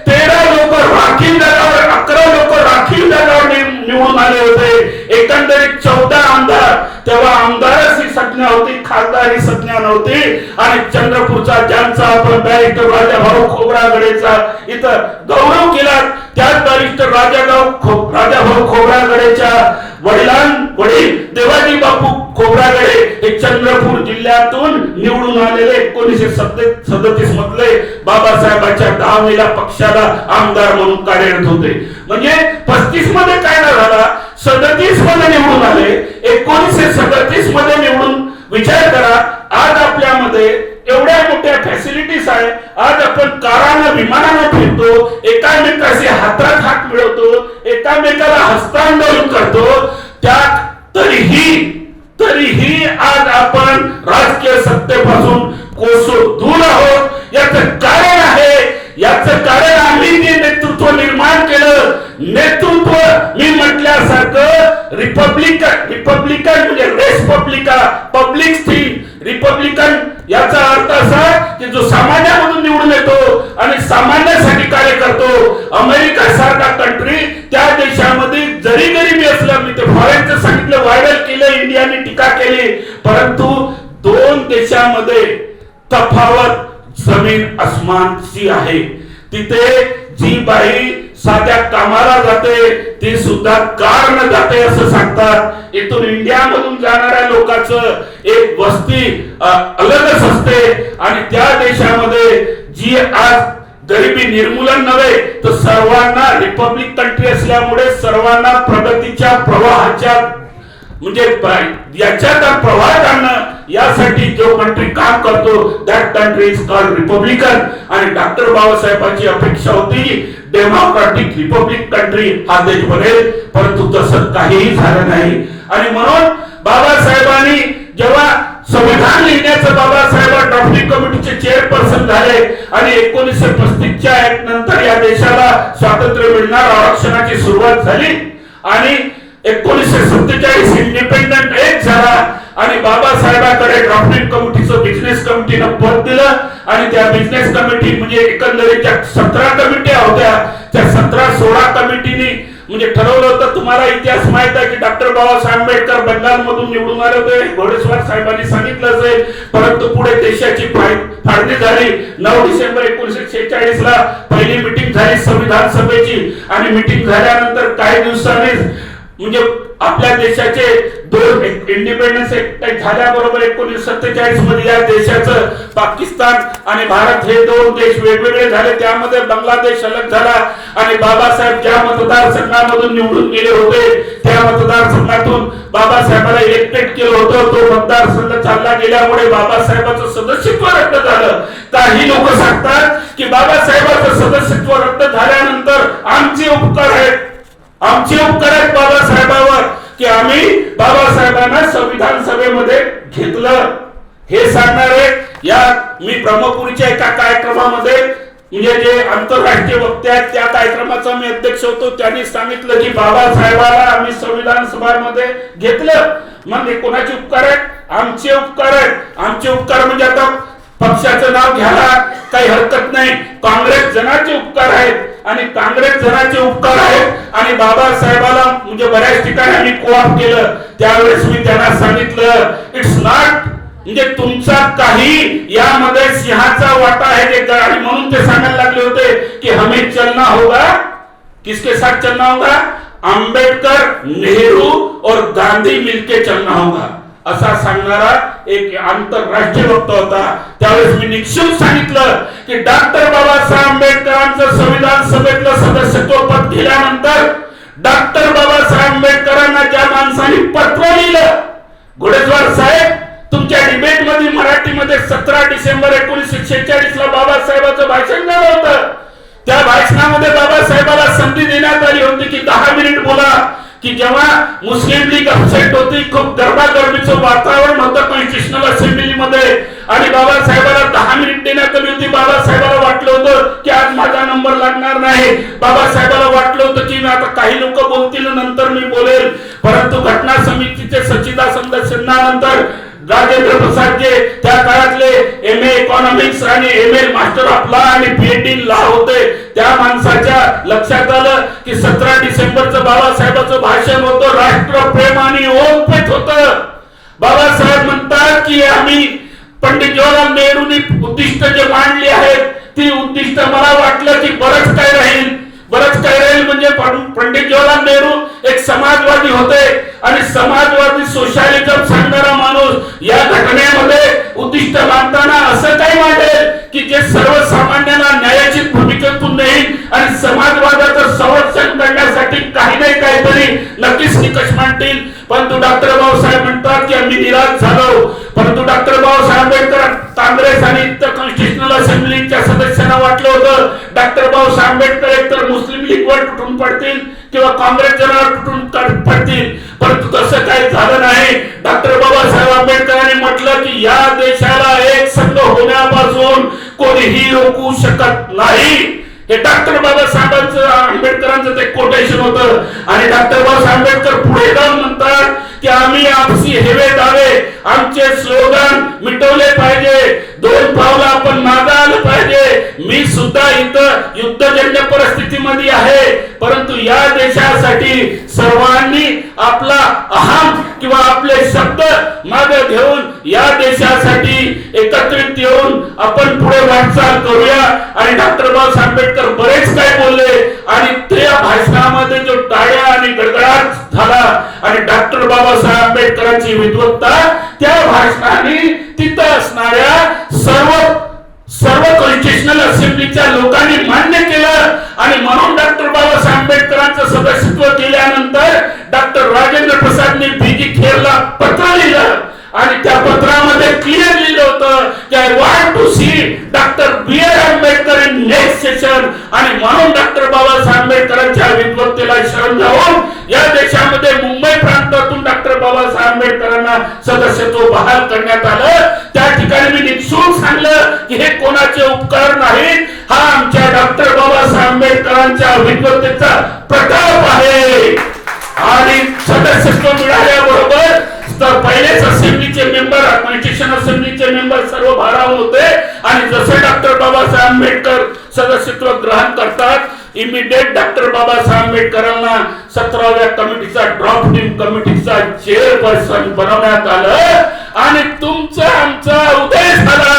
13 लोक राखीव जागावर 11 लोक राखीव जागावर निवडून आले होते. एकंदरीत 14 आमदार. तेव्हा आमदारच ही संज्ञा होती, खासदार ही संज्ञा नव्हती आणि चंद्रपूरचा ज्यांचा आपण बॅरिस्टर राजाभाऊ खोब्रागडेचा इथं गौरव केला त्याच बॅरिस्टर राजाभाऊ खोब्रागडेच्या वडील देवाजी बापू खोब्रागडे हे चंद्रपूर जिल्ह्यातून निवडून आलेले 1937 मधले बाबासाहेबांच्या 10वेला पक्षाला आमदार म्हणून कार्यरत होते. म्हणजे 35 मध्ये काय झाला 37 मध्ये निवडून आले, 1937 मध्ये निवडून, विचार करा आज आपल्यामध्ये एवढ्या मोठ्या फॅसिलिटीज आहे, आज आपण कारानं विमानानं फिरतो, एकामेकाशी हातात हात मिळवतो, एकामेकाला हस्तांदोलन करतो, त्यात तरीही आज आपण राजकीय सत्तेपासून कोसो दूर आहोत. याचं कारण आहे, याचं कारण आम्ही जे नेतृत्व निर्माण केलं, नेतृत्व मी म्हटल्यासारखं रिपब्लिकन म्हणजे रेस पब्लिक थिंग रिपब्लिकन, याचा अर्थ असा की जो समाजामधून निवडून येतो आणि सामान्यासाठी कार्य करतो. अमेरिका सारखा कंट्री, त्या देशामध्ये जरी गरिबी असलं, मी ते फॉरेनचं सांगितलं, व्हायरल केलं, इंडियाने टीका केली, परंतु दोन देशामध्ये तफावत जमीन आसमानची आहे. तिथे जी बाई साध्या कामाला जाते ती सुद्धा कारने जाते असं सांगतात. इथून इंडियामधून जाणाऱ्या लोकांचं एक वस्ती अलगच असते आणि त्या देशामध्ये जी आज गरिबी निर्मूलन नव्हे तर सर्वांना, रिपब्लिक कंट्री असल्यामुळे सर्वांना प्रगतीच्या प्रवाहाच्या म्हणजे याच्यात प्रवाह आणणं यासाठी जो कंट्री काम करतो that country is called Republican. आणि डॉक्टर बाबासाहेबांची अपेक्षा होती डेमोक्रॅटिक रिपब्लिक कंट्री हा देश बनेल, परंतु तसं काहीही झालं नाही. आणि म्हणून बाबासाहेबांनी जेव्हा संविधान लिहिण्याचं, बाबासाहेब ड्राफ्टिंग कमिटीचे चेअरपर्सन झाले आणि 1935च्या ऍक्ट नंतर या देशाला स्वातंत्र्य मिळणार, आरक्षणाची सुरुवात झाली आणि 1947 इंडिपेंडंट ऍक्ट झाला आणि बाबासाहेबांकडे ड्राफ्टिंग कमिटीचं बिझनेस कमिटीनं पद दिलं आणि त्या बिझनेस कमिटी म्हणजे एकंदरीत ज्या 17 कमिट्या होत्या त्या 17-16 कमिटीनी म्हणजे ठरवलं होतं. तुम्हाला इतिहास माहित आहे की डॉक्टर बाबासाहेब आंबेडकर बंगालमधून निवडून आले होते, घोडेस्वार साहेबांनी सांगितलं असेल, परंतु पुढे देशाची फाळणी झाली. 9 डिसेंबर 1946 ला पहिली मीटिंग झाली संविधान सभेची आणि मीटिंग झाल्यानंतर काही दिवसांनीच म्हणजे आपल्या देशाचे दोन इंडिपेंडन्स झाल्याबरोबर 1947 मध्ये या देशाचं पाकिस्तान आणि भारत हे दोन देश वेगवेगळे झाले. त्यामध्ये बांगलादेश अलग झाला आणि बाबासाहेब ज्या मतदारसंघामधून निवडून गेले होते त्या मतदारसंघातून बाबासाहेबांना इलेक्टेड केलं होतं. तो मतदारसंघ चालला गेल्यामुळे बाबासाहेबांचं सदस्यत्व रद्द झालं. काही लोक सांगतात की बाबासाहेबांचं सदस्यत्व रद्द झाल्यानंतर आमचे उपकार आहेत बाबासाहेबांवर की आम्ही बाबासाहेबांना संविधान सभेमध्ये घेतलं हे सांगणारे. या मी ब्रह्मपुरीच्या एका कार्यक्रमामध्ये म्हणजे जे आंतरराष्ट्रीय वक्ते आहेत त्या कार्यक्रमाचा मी अध्यक्ष होतो, त्यांनी सांगितलं की बाबासाहेबांना आम्ही संविधान सभामध्ये घेतलं. मग हे कोणाचे उपकार आहेत? आमचे उपकार आहेत. आमचे उपकार म्हणजे आता पक्षाचं नाव घ्यायला काही हरकत नाही, काँग्रेस जनाचे उपकार आहेत आणि काँग्रेस जनाचे उपकार आहेत आणि बाबासाहेबाला म्हणजे बऱ्याच ठिकाणी आम्ही कोऑप केलं. त्यावेळेस मी त्यांना सांगितलं इट्स नॉट म्हणजे तुमचा काही यामध्ये सिंहाचा वाटा आहे ते, आणि म्हणून ते सांगायला लागले होते की हमें चलना होगा, किसके साथ चलना होगा, आंबेडकर, नेहरू और गांधी मिलके चलना होगा असा सांगणारा एक आंतरराष्ट्रीय वक्ता होता. त्यावेळेस मी निश्चित सांगितलं की डॉक्टर बाबासाहेब आंबेडकरांचं संविधान सभेतलं सदस्यत्व पद घेतल्यानंतर डॉक्टर बाबासाहेब आंबेडकरांना ज्या माणसाने पत्र लिहिलं, घोडेस्वार साहेब तुमच्या डिबेट मध्ये मराठीमध्ये 17 डिसेंबर 1946 ला बाबासाहेबांचं भाषण झालं होतं. त्या भाषणामध्ये बाबासाहेबाला संधी देण्यात आली होती की 10 मिनिट बोला. की जेव्हा मुस्लिम लीग अपसेट होती, खूप गरबागरबीचं वातावरण होतं कॉन्स्टिट्यूशनल असेंब्लीमध्ये आणि बाबासाहेबाला 10 मिनिट देण्यात आली होती. बाबासाहेबाला वाटलं होतं की आज माझा नंबर लागणार नाही. बाबासाहेबाला वाटलं होतं की आता काही लोक बोलतील नंतर मी बोलेल, परंतु घटना समितीचे सच्चिदानंद सदस्यांनंतर राजेंद्र प्रसाद जे त्या काळातले एमए इकॉनॉमिक्स आणि एमए मास्टर ऑफ लॉ आणि पीएचडी लॉ होते, त्या माणसाच्या लक्षात आलं की 17 डिसेंबरचं बाबासाहेबांचं भाषण होतं राष्ट्रप्रेम आणि ओतप्रेत होतं. बाबासाहेब म्हणतात की आम्ही पंडित जवाहरलाल नेहरूंनी उद्दिष्ट जे मांडली आहेत ती उद्दिष्ट मला वाटलं की बरंच काय राहील म्हणजे पंडित जवाहरलाल नेहरू एक समाजवादी होते आणि समाजवादी सोशलिझम सांगणारा माणूस या घटनेमध्ये उद्दिष्ट मांडताना असं काय मांडेल की जे सर्वसामान्यांना न्यायाची भूमिकेतून नेईल आणि समाजवादाचं संरक्षण करण्यासाठी काही नाही काहीतरी नक्कीच निकष मांडतील, परंतु डॉक्टर बाबासाहेब म्हणतात की आम्ही निराश झालो. परंतु डॉक्टर बाबासाहेब आंबेडकर काँग्रेस आणि इतर कॉन्स्टिट्यूशनल असेंब्लीच्या सदस्यांना वाटलं होतं डॉक्टर बाबासाहेब आंबेडकर एकतर मुस्लिम लीगवर तुटून पडतील किंवा काँग्रेस जनावर तुटून पडतील, परंतु तसं काही झालं नाही. डॉक्टर बाबासाहेब आंबेडकरांनी म्हटलं की या देशाला एक संघ होण्यापासून कोणीही रोखू शकत नाही. हे डॉक्टर बाबासाहेबांचं आंबेडकरांचं ते कोटेशन होतं. आणि डॉक्टर बाबासाहेब आंबेडकर पुढे जाऊन म्हणतात की आम्ही आपसी हेवे दावे आमचे स्लोगन मिटवले पाहिजे, दोन पावलं आपण मागे आलं पाहिजे. मी सुद्धा इथं युद्धजन्य परिस्थितीमध्ये आहे, परंतु या देशासाठी सर्वांनी आपला अहम किंवा आपले शब्द मागे घेऊन या देशासाठी एकत्रित येऊन आपण पुढे वाटचाल करूया. आणि डॉक्टर बाबासाहेब आंबेडकर बरेच काय बोलले आणि त्या भाषणामध्ये जो टाळ्या आणि गडगडाट झाला आणि डॉक्टर बाबासाहेब आंबेडकरांची विद्वत्ता त्या भाषणाने तिथं असणाऱ्या सर्व कॉन्स्टिट्यूशनल असेंब्लीच्या लोकांनी मान्य केलं. आणि म्हणून डॉक्टर बाबासाहेब आंबेडकरांचं सदस्यत्व केल्यानंतर डॉक्टर राजेंद्र प्रसादने बीजी खेरला पत्र लिहिलं आणि त्या पत्रामध्ये क्लिअर लिहिलं होतं की I want to see doctor B R Ambedkar in next session. आणि म्हणून डॉक्टर बाबासाहेब आंबेडकरांच्या विद्वत्तेला शरण जाऊन या देशामध्ये मुंबई प्रांतातून डॉक्टर बाबासाहेब आंबेडकरांना सदस्यत्व बहाल करण्यात आलं. त्या ठिकाणी मी निक्षून सांगलं की हे कोणाचे उपकार नाहीत, हा आमच्या डॉक्टर बाबासाहेब आंबेडकरांच्या विद्वत्तेचा प्रताप आहे. आणि सदस्यत्व मिळाल्याबरोबर तर पहिलेच असेंब्लीचे मेंबर कॉन्स्टिट्यूशन असेंब्लीचे मेंबर सर्व भारावून होते. आणि जसे डॉक्टर बाबासाहेब आंबेडकर सदस्यत्व ग्रहण करतात इमिडिएट डॉक्टर बाबासाहेब आंबेडकरांना 17व्या कमिटीचा ड्रॉप टीम कमिटीचा चेअरपर्सन बनवण्यात आलं आणि तुमचा आमचा उदय झाला.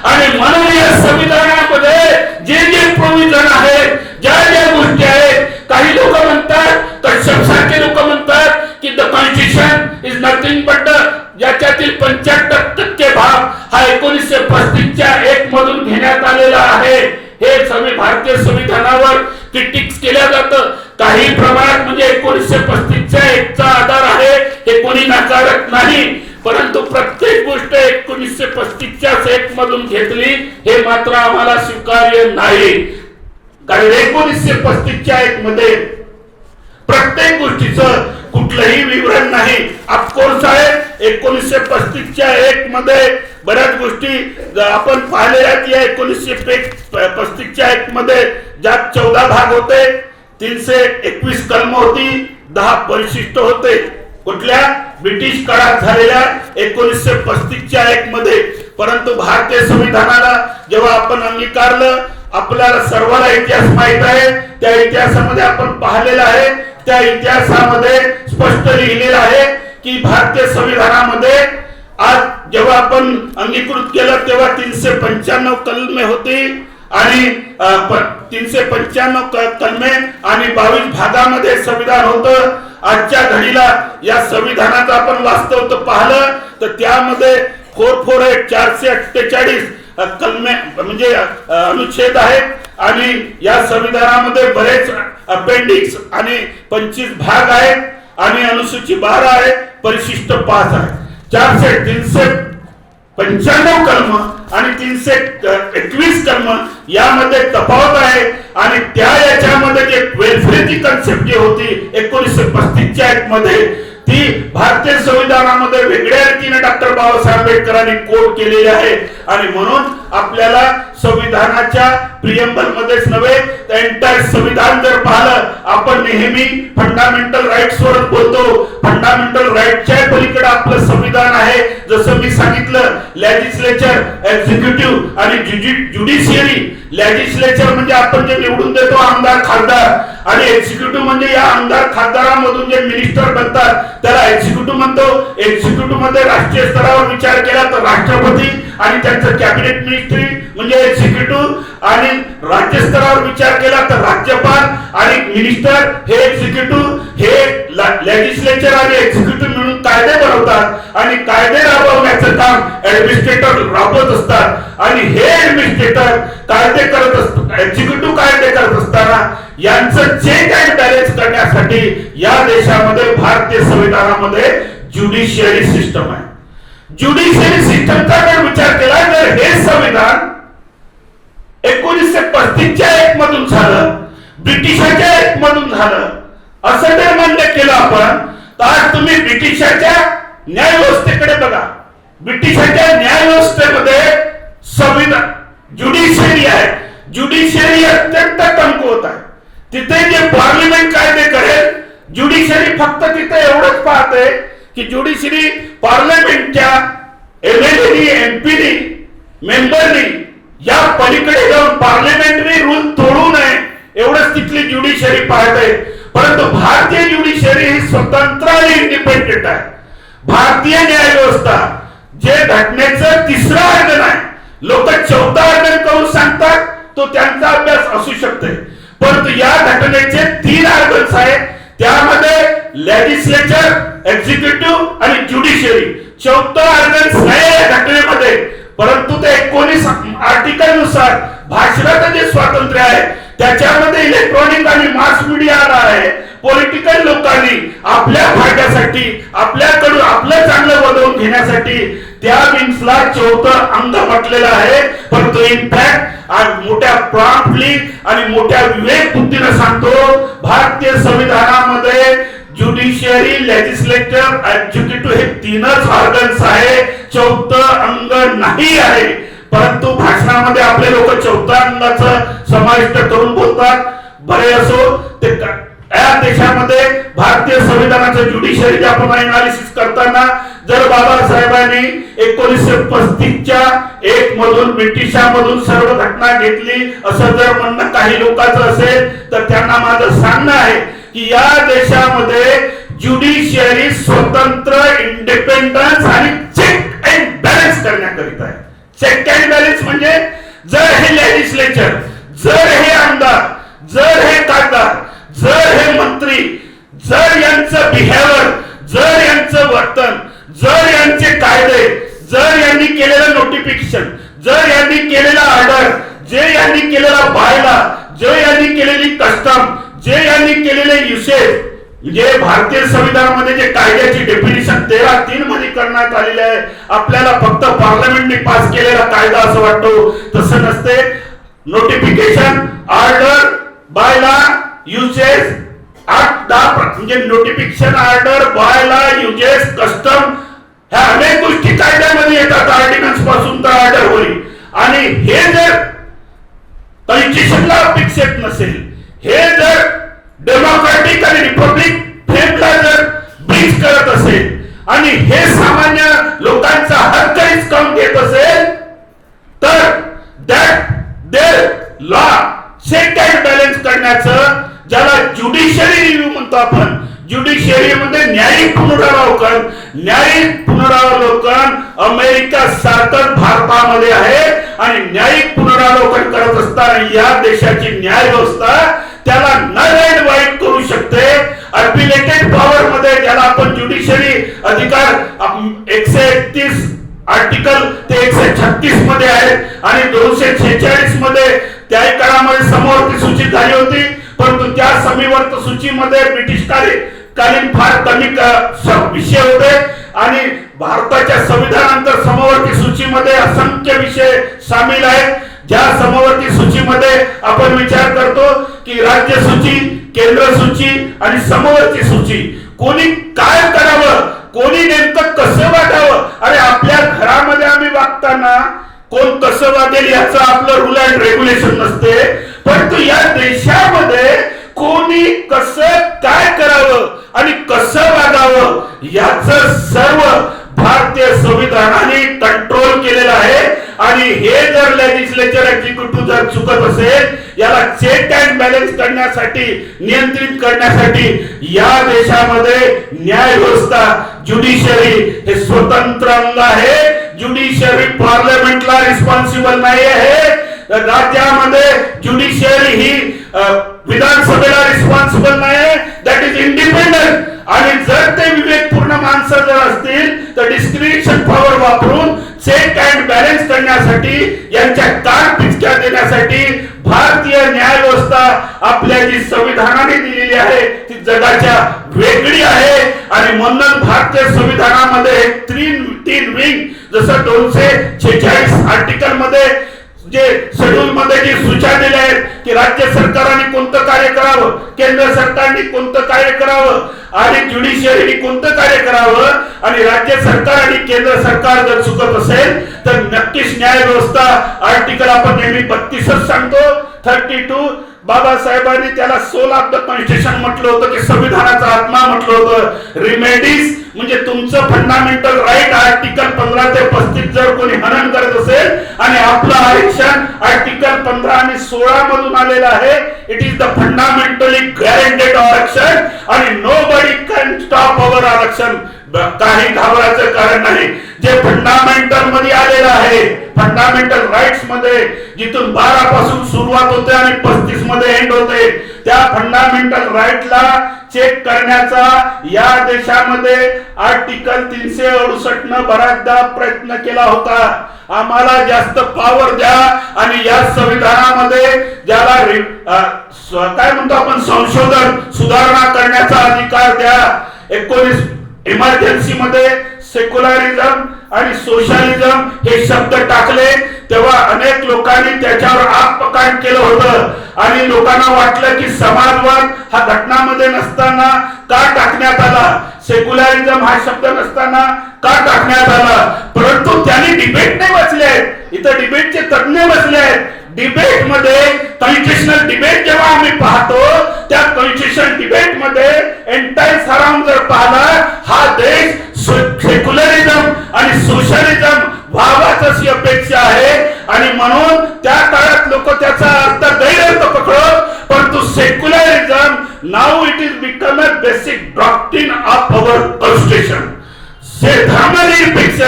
आणि म्हणून या संविधानामध्ये जे जे प्रोव्हिजन आहेत, ज्या ज्या गोष्टी आहेत, काही लोक म्हणतात, कश्यप सारखे लोक म्हणतात की the constitution is nothing but ज्याच्यातील 75% भाग हा 1935च्या 1 मधून घेण्यात आलेला आहे. हे भारतीय संविधानावर क्रिटिक्स केल्या जातं. काही प्रमाणात म्हणजे 1935च्या 1चा आधार आहे हे कोणी नाकारत नाही, परंतु प्रत्येक गोष्ट 1935च्या 1 मधून घेतली हे मात्र आम्हाला स्वीकार्य नाही. कारण 1935च्या 1 मध्ये प्रत्येक गोष्टीचं कुठलंही विवरण नाही. ऑफकोर्स आहे 1935च्या 1 मध्ये बऱ्याच गोष्टी आपण पाहिलेल्या की 1935च्या 1 मध्ये ज्यात 14 भाग होते, 321 कलम होती, 10 परिशिष्ट होते. कुठल्या ब्रिटिश काळात झालेल्या 1935च्या 1 मध्ये. परंतु भारतीय संविधानाला जेव्हा आपण अंगीकारलं, आपल्याला सर्वांना इतिहास माहित आहे, त्या इतिहासामध्ये आपण पाहिलेलं आहे, त्या इतिहासामध्ये स्पष्ट लिहिलेलं आहे की भारतीय संविधानामध्ये आज जेव्हा आपण अंगीकृत केलं तेव्हा 395 कलमे होती आणि 395 कलमे आणि 22 भागामध्ये संविधान होतं. आजच्या घडीला या संविधानाचं आपण वास्तव पाहिलं तर त्यामध्ये 448 कलमे म्हणजे अनुच्छेद आहेत आणि या संविधानामध्ये बरेच अपेंडिक्स आणि 25 भाग आहेत आणि अनुसूची 12 आहे, परिशिष्ट 5 आहे. 395 कलम आणि 321 कलम यामध्ये तफावत आहे. आणि त्या याच्यामध्ये जे वेलफेअरची कन्सेप्ट जी होती 1935च्या 1 मध्ये ती भारतीय संविधानामध्ये वेगळ्या रीतीने डॉक्टर बाबासाहेब आंबेडकरांनी कोड केलेली आहे. आणि म्हणून आपल्याला संविधानाच्या प्रिएम्बल मध्येच नव्हे तर एंटायर संविधान जर पाहिलं, आपण नेहमी फंडामेंटल राईट्स वर बोलतो. फंडामेंटल राईटच्या पलीकडे आपलं संविधान आहे. जसं मी सांगितलं, लेजिस्लेचर, एक्झिक्युटिव्ह आणि ज्युडिशियरी. लेजिस्लेचर म्हणजे आपण जे निवडून देतो आमदार खासदार, आणि एक्झिक्युटिव्ह म्हणजे या आमदार खासदारांमधून जे मिनिस्टर बनतात त्याला एक्झिक्युटिव्ह म्हणतो. एक्झिक्युटिव्ह मध्ये राष्ट्रीय स्तरावर विचार केला तर राष्ट्रपती आणि त्यांचं कॅबिनेट मिनिस्ट्री म्हणजे एक्झिक्युटिव्ह. आणि राज्य स्तरावर विचार केला तर राज्यपाल आणि मिनिस्टर हे एक्झिक्युटिव्ह हे लेजिस्लेचर आणि एक्झिक्युटिव्ह मिळून कायदे बनवतात आणि कायदे राबवण्याचं काम ऍडमिनिस्ट्रेटर राबवत असतात आणि हे ऍडमिनिस्ट्रेटर कायदे करत असतात, एक्झिक्युटिव्ह कायदे करत असताना यांचं चेक अँड बॅलन्स करण्यासाठी या देशामध्ये भारतीय संविधानामध्ये ज्युडिशियरी सिस्टम आहे. ज्युडिशियरी सिस्टमचा जर विचार केला तर हे संविधान 1935च्या एक मधून झालं, ब्रिटिशाच्या एक मधून झालं असं जर मान्य केलं आपण तर आज तुम्ही ब्रिटिशाच्या न्याय व्यवस्थेकडे बघा. ब्रिटिशाच्या न्याय व्यवस्थेमध्ये संविधान ज्युडिशियरी आहे. ज्युडिशियरी अत्यंत कमकुवत आहे. तिथे जे पार्लिमेंट कायदे करेल, ज्युडिशियरी फक्त तिथे एवढंच पाहते की ज्युडिशियरी पार्लमेंटच्या एमएलएनी एमपीनी मेंबरनी या पलीकडे जाऊन पार्लमेंटरी रूल तोडू नये एवढंच तिथली ज्युडिशियरी पाहते. परंतु भारतीय ज्युडिशियरी ही स्वतंत्र आणि इंडिपेंडेंट आहे. भारतीय न्याय व्यवस्था जे घटनेचं तिसरं आर्गन आहे, लोक चौथा आर्गन करून सांगतात तो त्यांचा अभ्यास असू शकते, परंतु या घटनेचे 3 आर्गन्स आहेत. त्यामध्ये लेजिस्लेचर, एक्झिक्युटिव्ह आणि ज्युडिशियरी. चौथा आर्गन्स नाही या घटनेमध्ये, परंतु ते 19 आर्टिकल नुसार भाषणाचं जे स्वातंत्र्य आहे त्याच्यामध्ये इलेक्ट्रॉनिक आणि मास मीडिया आला आहे. पॉलिटिकल लोकांनी आपल्या फायद्यासाठी आपल्याकडून आपलं चांगलं बनवून घेण्यासाठी त्या विंग्सला चौथं अंग म्हटलेलं आहे. परंतु इनफॅक्ट आज मोठ्या प्रॉम्प्टली आणि मोठ्या विवेक बुद्धीने सांगतो भारतीय संविधानामध्ये ज्युडिशियरी, लेजिस्लेटर, एक्झिक्युटिव्ह हे 3च ऑर्गन्स आहे, चौथं अंग नाही आहे. परंतु भाषणामध्ये आपले लोक चौथ्या अंगाचा समाविष्ट करून बोलतात. बरे असो, ते या देशामध्ये भारतीय संविधानाचं ज्युडिशियरी आपण अनालिसिस करताना जर बाबासाहेबांनी 1935च्या 1 मधून ब्रिटिशांमधून सर्व घटना घेतली असं जर म्हणणं काही लोकांचं असेल तर त्यांना माझं सांगणं आहे की या देशामध्ये ज्युडिशियरी स्वतंत्र, इंडिपेंडन्स आणि चेक अँड बॅलन्स करण्याकरिता आहे. चेक अँड बॅलन्स म्हणजे जर हे लेजिस्लेचर, जर हे आमदार, जर हे खासदार, जर हे मंत्री, जर यांचं बिहेवियर, जर यांचं वर्तन, जर यांचे कायदे, जर यांनी केलेलं नोटिफिकेशन, जर यांनी केलेला ऑर्डर, जे यांनी केलेला बायला, जे यांनी केलेली कस्टम, जे यांनी केलेले युसेज, जे भारतीय संविधानामध्ये जे कायद्याची डेफिनेशन 13(3) मध्ये करण्यात आलेली आहे. आपल्याला फक्त पार्लमेंटने पास केलेला कायदा असं वाटतो, तसं नसते. नोटिफिकेशन, ऑर्डर, बायला, युजेस 8-10 म्हणजे नोटिफिकेशन, ऑर्डर, बायला, युजेस, कस्टम ह्या अनेक गोष्टी कायद्यामध्ये येतात. ऑर्डिनन्स पासून तर ऑर्डर होईल. आणि हे जर कॉन्स्टिट्यूशनला फिक्सेट नसेल, हे जर डेमोक्रेटिक आणि रिपब्लिक फेमला जर ब्रीच करत असेल आणि हे सामान्य लोकांचा हक्क हिसकावून घेत असेल तर that their law check and balance करण्याचं, ज्याला ज्युडिशियरी रिव्ह्यू म्हणतो आपण, ज्युडिशियरी मध्ये न्यायिक पुनरावलोकन, न्यायिक पुनरावलोकन अमेरिका सारखं भारतामध्ये आहे. आणि न्यायिक पुनरावलोकन करत असताना या देशाची न्याय व्यवस्था त्याला नल अँड वाईड करू शकते. अर्बिलेटेड पॉवर मध्ये ज्याला आपण ज्युडिशियरी अधिकार 131 आर्टिकल ते 136 मध्ये आहेत आणि 246 मध्ये त्या काळामध्ये समवर्ती सूची झाली होती. परंतु त्या समीवर्त सूचीमध्ये ब्रिटिश कालीन फार कमी विषय होते आणि भारताच्या संविधानानंतर समवर्ती सूचीमध्ये असंख्य विषय सामील आहेत. ज्या समवर्ती सूचीमध्ये आपण विचार करतो की राज्य सूची, केंद्र सूची आणि समवर्ती सूची, कोणी काय करावं, कोणी नेमकं कसं वागावं. अरे आपल्या घरामध्ये आम्ही वागताना कोण कसं वागेल याचं आपलं रूल अँड रेग्युलेशन नसते, परंतु या देशामध्ये कोणी कसं काय करावं आणि कसं वागावं याचं सर्व भारतीय संविधानाने कंट्रोल केलेलं आहे. आणि हे जर लेजिस्लेचर, एक्झिक्युटिव्ह जर चुकत असेल, याला चेक अँड बॅलन्स करण्यासाठी, नियंत्रित करण्यासाठी या देशामध्ये न्याय व्यवस्था, ज्युडिशियरी हे स्वतंत्र अंग आहे. ज्युडिशियरी पार्लमेंटला रिस्पॉन्सिबल नाही आहे. राज्यामध्ये ज्युडिशियरी ही विधानसभेला रिस्पॉन्सिबल नाही, दॅट इज इंडिपेंडंट. आणि जर ते विवेकपूर्ण माणसं जर असतील तर डिस्क्रिप्शन पॉवर वापरून चेक अँड बॅलन्स करण्यासाठी, यांच्या कान पिचक्या देण्यासाठी भारतीय न्याय व्यवस्था आपल्या जी संविधानाने दिलेली आहे ती जगाच्या वेगळी आहे. आणि म्हणून भारतीय संविधानामध्ये तीन विंग, जसं 246 आर्टिकल मध्ये जे शेड्यूल मध्ये जी सूचना दिल्या आहेत की राज्य सरकारने कोणतं कार्य करावं, केंद्र सरकारने कोणतं कार्य करावं आणि ज्युडिशियरीने कोणतं कार्य करावं, आणि राज्य सरकार आणि केंद्र सरकार जर चुकत असेल तर नक्कीच न्याय व्यवस्था आर्टिकल आपण नेहमी 32 सांगतो, 32. बाबासाहेबांनी त्याला सोल ऑफ द कॉन्स्टिट्यूशन म्हटलं होतं की संविधानाचा आत्मा म्हटलं होतं. रिमेडीज म्हणजे तुमचं फंडामेंटल राईट आर्टिकल 15 ते 35 जर कोणी हनन करत असेल आणि आपलं आरक्षण आर्टिकल 15 आणि 16 मधून आलेलं आहे, it is the fundamentally guaranteed आरक्षण आणि नोबडी कॅन स्टॉप अवर आरक्षण. काही घाबरायचं कारण नाही. जे फंडामेंटल मध्ये आलेलं आहे, फंडामेंटल राईट्स मध्ये जिथून 12 पासून सुरुवात होते आणि 35 मध्ये एंड होते, त्या फंडामेंटल राईटला चेक करण्याचा या देशामध्ये आर्टिकल 368 न बराचदा प्रयत्न केला होता. आम्हाला जास्त पॉवर द्या आणि या संविधानामध्ये ज्याला काय म्हणतो आपण संशोधन सुधारणा करण्याचा अधिकार द्या. 19 इमर्जन्सी मध्ये सेक्युलरिझम आणि सोशलिझम हे शब्द टाकले तेव्हा अनेक लोकांनी त्याच्यावर आपकान केलं होतं आणि लोकांना वाटलं की समाजवाद हा घटनामध्ये नसताना का टाकण्यात आला, सेक्युलरिझम हा शब्द नसताना का टाकण्यात आला. परंतु त्यांनी डिबेट नाही बसले, इथं डिबेटचे तज्ञ बसले आहेत. डिबेट मध्ये कॉन्स्टिट्यूशनल डिबेट जेव्हा आम्ही पाहतो त्या कॉन्स्टिट्यूशन डिबेट मध्ये एंटायर सराउंड जर पाहला, हा देश सेक्युलरिझम आणि सोशलिझम व्हावाच अशी अपेक्षा आहे. आणि म्हणून त्या काळात लोक त्याचा अर्थ गैरअर्थ पकडत, परंतु secularism now it is become a basic doctrine of our constitution. धर्मनिरपेक्ष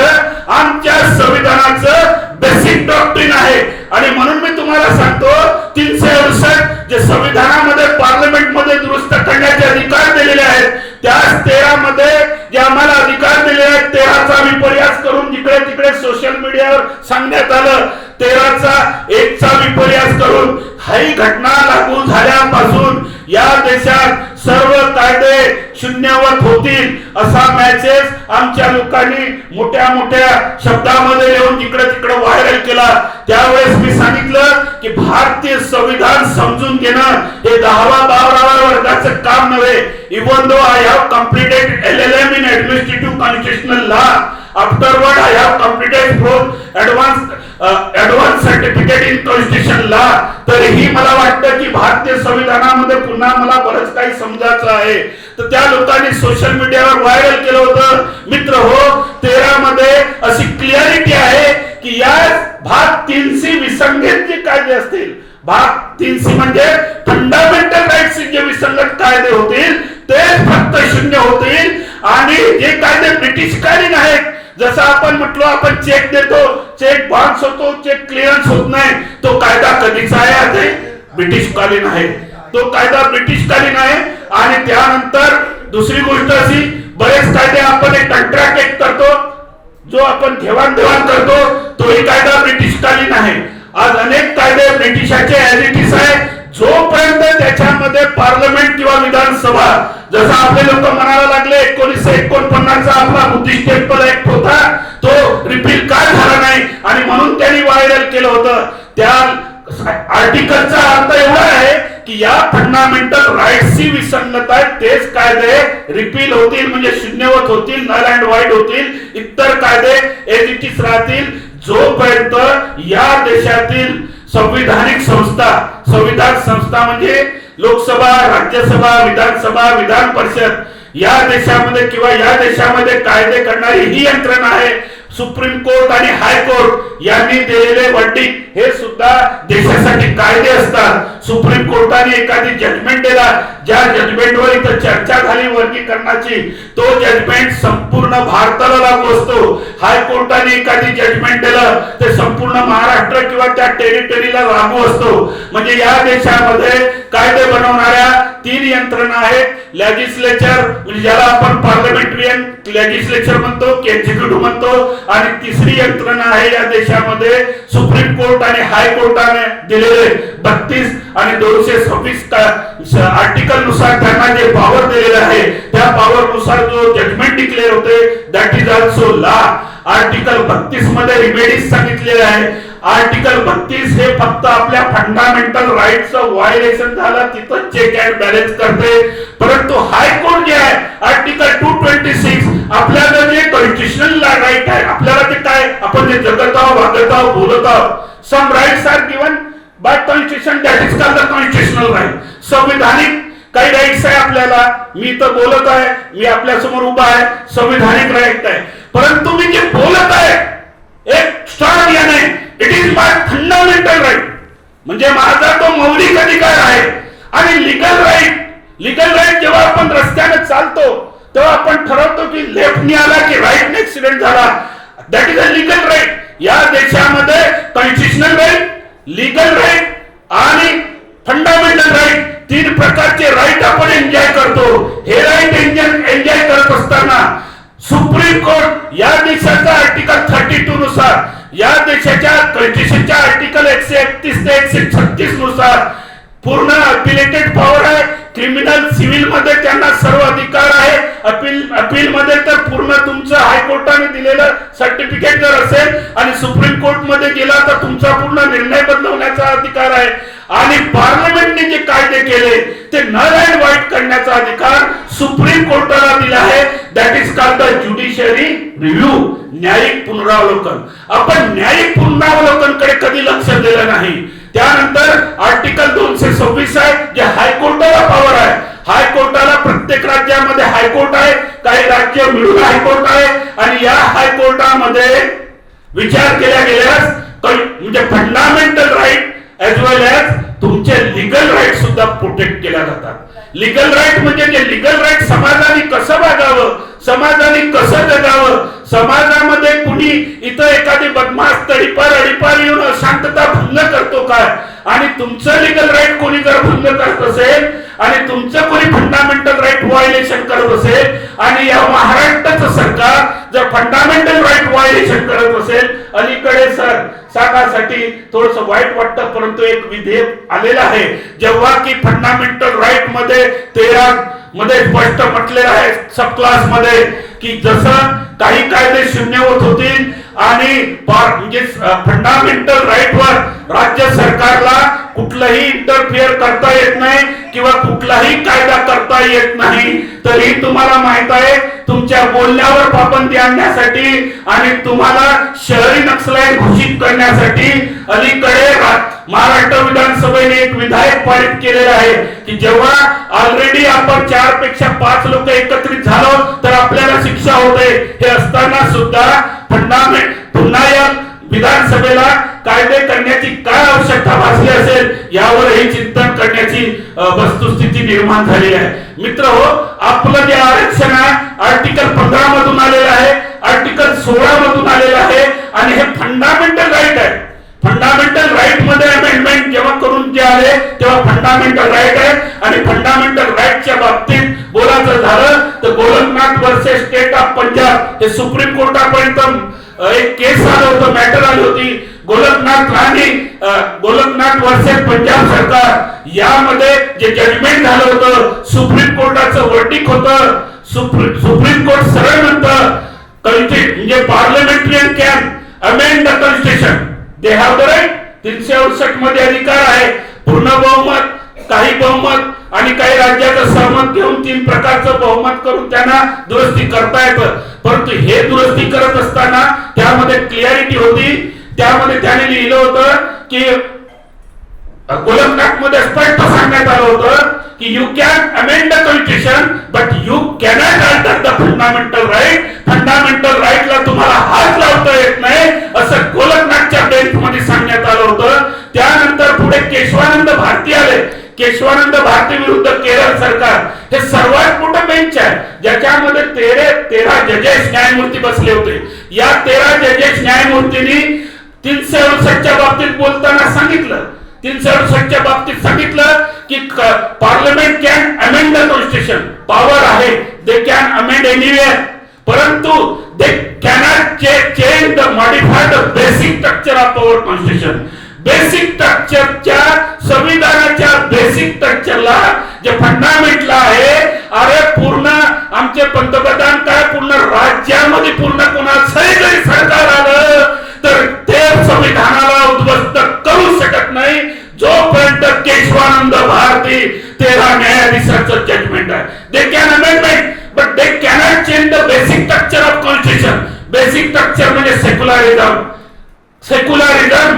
आमच्या संविधानाचं बेसिक डॉक्ट्रिन आहे. आणि म्हणून मी तुम्हाला सांगतो 368 जे संविधानामध्ये पार्लमेंटमध्ये दुरुस्त करण्याचे अधिकार दिलेले आहेत, त्याच 13 मध्ये जे आम्हाला अधिकार दिलेले आहेत 13चा विपर्यास करून जिकडे तिकडे सोशल मीडियावर सांगण्यात आलं, 13चा 1चा विपर्यास करून ही घटना लागू झाल्यापासून या देशात सर्व कायदे शून्यवत होतील असा मेसेज आमच्या लोकांनी मोठ्या मोठ्या शब्दामध्ये लिहून जिकडे तिकडे व्हायरल केला. त्यावेळेस मी सांगितलं की भारतीय संविधान समजून घेणं हे 10वा-12वा वर्गाचं काम नव्हे. Even though I have completed LLM in Administrative Constitutional Law, afterward I have completed advanced certificate in Constitutional Law. तरीही मला वाटतं की भारतीय संविधानामध्ये पुन्हा मला बरंच काही समजायचं आहे. तर त्या लोकांनी सोशल मीडियावर व्हायरल केलं होतं. मित्र हो, 13 मध्ये अशी क्लिअरिटी आहे की या भाग 3C विसंगत जे कायदे असतील, भाग 3C म्हणजे फंडामेंटल राईट्स जे विसंगत कायदे होतील ते फक्त शून्य होतील. आणि जे कायदे ब्रिटिशकालीन आहेत, जसं आपण म्हटलो आपण चेक देतो, चेक बाउन्स होतो, चेक क्लिअरन्स होत नाही, तो कायदा कधीचा आहे? ब्रिटिशकालीन आहे. तो कायदा ब्रिटिशकालीन आहे. आणि त्यानंतर दुसरी गोष्ट अशी, बरेच कायदे आपण एक कॉन्ट्रॅक्ट एक करतो, जो आपण घेवाणदेवाण करतो, तोही कायदा ब्रिटिशकालीन आहे. आज अनेक कायदे ब्रिटिशाचे ऍज इट इज आहे, जोपर्यंत त्याच्यामध्ये पार्लमेंट किंवा विधानसभा, जसं आपले लोक म्हणायला लागले 1949 आपला बुद्धिस्ट टेम्पल ऍक्ट होता, तो रिपील का झाला नाही आणि म्हणून त्यांनी व्हायरल केलं होतं. त्या आर्टिकलचा अर्थ एवढा आहे की या फंडामेंटल राईट्सची विसंगतता आहे, तेच कायदे रिपील होतील म्हणजे शून्यवत होतील, नल अँड वाईड होतील. इतर कायदे एज इट इज राहतील जोपर्यंत या देशातील संविधानिक संस्था, संविधान संस्था म्हणजे लोकसभा, राज्यसभा, विधानसभा, विधान परिषद, या देशामध्ये किंवा या देशामध्ये कायदे करणारी ही यंत्रणा आहे. सुप्रीम कोर्ट आणि हायकोर्ट यांनी दिलेले वर्डिक हे सुद्धा देशासाठी कायदे असतात. सुप्रीम कोर्टाने एखादी जजमेंट दिला, ज्या जजमेंटवर इथं चर्चा झाली वर्गीकरणाची, तो जजमेंट संपूर्ण भारताला लागू असतो. हायकोर्टाने एखादी जजमेंट दिलं ते संपूर्ण महाराष्ट्र किंवा त्या टेरिटरीला लागू असतो. म्हणजे या देशामध्ये कायदे बनवणाऱ्या 3 यंत्रणा आहेत. लेजिस्लेचर म्हणजे ज्याला आपण पार्लमेंटरियन लेजिस्लेचर म्हणतो, एक्झिक्युटिव्ह म्हणतो, आणि तिसरी यंत्रणा आहे या देशामध्ये सुप्रीम कोर्ट आणि हायकोर्टाने दिलेले 32 आणि 226 आर्टिकल नुसार त्यांना जे पॉवर दिलेले आहे त्या पॉवर नुसार जो जजमेंट डिक्लेअर होते that is also law. Article 32 मध्ये रिमेडीज सांगितलेले आहे. आर्टिकल 32 हे फक्त आपल्या फंडामेंटल राईटचं व्हायोलेशन झालं तिथं चेक अँड बॅलन्स करते. परंतु हायकोर्ट जे आहे आर्टिकल 226 आपल्याला जे कॉन्स्टिट्यूशनल राईट आहे, आपल्याला ते काय आपण जे जगत आहोत, वागत आहोत, बोलत आहोत, some rights are given by constitution that is called the constitutional right. संविधानिक काही राईट्स आहे आपल्याला. मी तर बोलत आहे, मी आपल्या समोर उभा आहे, संविधानिक राईट आहे. परंतु मी जे बोलत आहे एक स्ट्रॉंग याने it is my fundamental right, म्हणजे माझा तो मौलिक अधिकार आहे. आणि लीगल राईट, लीगल राईट जेव्हा आपण रस्त्याने चालतो तेव्हा आपण ठरवतो की लेफ्टने आला की राईटने ऍक्सिडेंट झाला, that is a legal right. या देशामध्ये कॉन्स्टिट्यूशनल राईट, लीगल राईट आणि फंडामेंटल राईट 3 प्रकारचे राईट आपण एन्जॉय करतो. हे राईट एन्जॉय करत असताना सुप्रीम कोर्ट या देशाचा आर्टिकल 32 नुसार, या देशाच्या कॉन्स्टिट्यूशनच्या आर्टिकल 131 ते 136 नुसार पूर्ण अपिलेटेड पॉवर आहे. क्रिमिनल सिव्हिल मध्ये त्यांना सर्व अधिकार आहे. अपील मध्ये तर पूर्ण तुमचं हायकोर्टाने दिलेलं सर्टिफिकेट जर असेल आणि सुप्रीम कोर्ट मध्ये गेला तर तुमचा पूर्ण निर्णय बदलवण्याचा अधिकार आहे. आणि पार्लमेंटने जे कायदे केले ते नल अँड वाईट करण्याचा अधिकार सुप्रीम कोर्टाला दिला आहे. That is called the judiciary review, न्यायिक पुनरावलोकन. आपण न्यायिक पुनरावलोकनकडे कधी लक्ष दिलं नाही. त्यानंतर आर्टिकल 226 आहे जे हायकोर्टाला पॉवर आहे. हायकोर्टाला प्रत्येक राज्यामध्ये हायकोर्ट आहे, काही राज्य मिळून हायकोर्ट आहे. आणि या हायकोर्टामध्ये विचार केला गेल्यास म्हणजे फंडामेंटल राईट एज वेल एज तुमचे लीगल राईट सुद्धा प्रोटेक्ट केल्या जातात. लीगल राईट म्हणजे जे लीगल राईट समाजाने कसं वागावं, समाजाने कसं जगावं, समाजामध्ये कुणी इथं एखादी बदमाश तडीपार अडीपार येऊन शांतता भंग करतो काय, आणि तुमचं लीगल राईट कोणी जर भंग करत असेल आणि तुमचं कोणी फंडामेंटल राईट व्हायोलेशन करत असेल आणि या महाराष्ट्राचं सरकार जर फंडामेंटल राईट व्हायोलेशन करत असेल. अलीकडे साठासाठी थोडस वाईट वाटतं परंतु एक विधेयक आलेलं आहे जेव्हा की फंडामेंटल राईट मध्ये 13 मध्ये स्पष्ट म्हटलेलं आहे सब क्लास मध्ये की जसं काही कायदे शून्य होत होतील आणि म्हणजे फंडामेंटल राईट वर राज्य सरकारला कुठलंही इंटरफिअर करता येत नाही किंवा कुठलाही कायदा करता येत नाही. तरी तुम्हाला माहित आहे तुमच्या बोलण्यावर पाबंदी आणण्यासाठी आणि तुम्हाला शहरी नक्षलाईट घोषित करण्यासाठी अलीकडे महाराष्ट्र विधानसभेने एक विधेयक पारित केलेलं आहे की जेव्हा ऑलरेडी आपण 4 पेक्षा 5 लोक एकत्रित झालो तर आपल्याला शिक्षा होते. हे असताना सुद्धा फंडामेंट पुन्हा या विधानसभेला कायदे करण्याची काय आवश्यकता भासली असेल यावरही चिंतन करण्याची वस्तुस्थिती निर्माण झालेली आहे. मित्र हो, आपलं जे आरक्षण आहे आर्टिकल 15 मधून आलेलं आहे, आर्टिकल 16 मधून आलेलं आहे आणि हे फंडामेंटल राईट आहे. फंडामेंटल राईट मध्ये अमेंडमेंट जेव्हा करून जे आले तेव्हा फंडामेंटल राईट आहे. आणि फंडामेंटल राईटच्या बाबतीत बोलायचं झालं तर Golaknath versus state of Punjab हे सुप्रीम कोर्टापर्यंत एक केस आलं होतं, मॅटर आली होती. गोलकनाथ वर्सेस पंजाब सरकार यामध्ये जे जजमेंट झालं होतं सुप्रीम कोर्टाचं वर्डिक होतं. सुप्रीम कोर्ट सरळ म्हणतं म्हणजे parliamentarian can amend the constitution, they have the right. 368 मध्ये अधिकार आहे. पूर्ण बहुमत, काही बहुमत आणि काही राज्याचं सहमत घेऊन 3 प्रकारचं बहुमत करून त्यांना दुरुस्ती करता येतं. परंतु हे दुरुस्ती करत असताना त्यामध्ये क्लिअरिटी होती. त्यामध्ये त्याने लिहिलं होतं की गोलकनाथ मध्ये स्पष्ट सांगण्यात आलं होतं की you can amend the constitution but you cannot alter the fundamental right. Fundamental राईटला तुम्हाला हात लावता पुढे केशवानंद भारती आले. केशवानंद भारती विरुद्ध केरळ सरकार हे सर्वात मोठं बेंच आहे, ज्याच्यामध्ये 13 जजेस न्यायमूर्ती बसले होते. या 13 जजेस न्यायमूर्तींनी 368च्या बाबतीत बोलताना सांगितलं, 368च्या बाबतीत सांगितलं की parliament can amend the constitution, power आहे, दे कॅन अमेंड एनीवेअर, परंतु they cannot change the modify the basic structure of power constitution. Basic स्ट्रक्चरच्या, संविधानाच्या बेसिक स्ट्रक्चरला जे फंडामेंटल आहे, अरे पूर्ण आमचे पंतप्रधान काय पूर्ण राज्यामध्ये पूर्ण कोणाचंही जरी सरकार आलं तर ते संविधानाला उद्ध्वस्त करू शकत नाही जोपर्यंत केशवानंद भारती 13 न्यायाधीशांचं जजमेंट आहे. They can amendment but they cannot change the basic structure of constitution. Basic structure म्हणजे सेक्युलरिझम,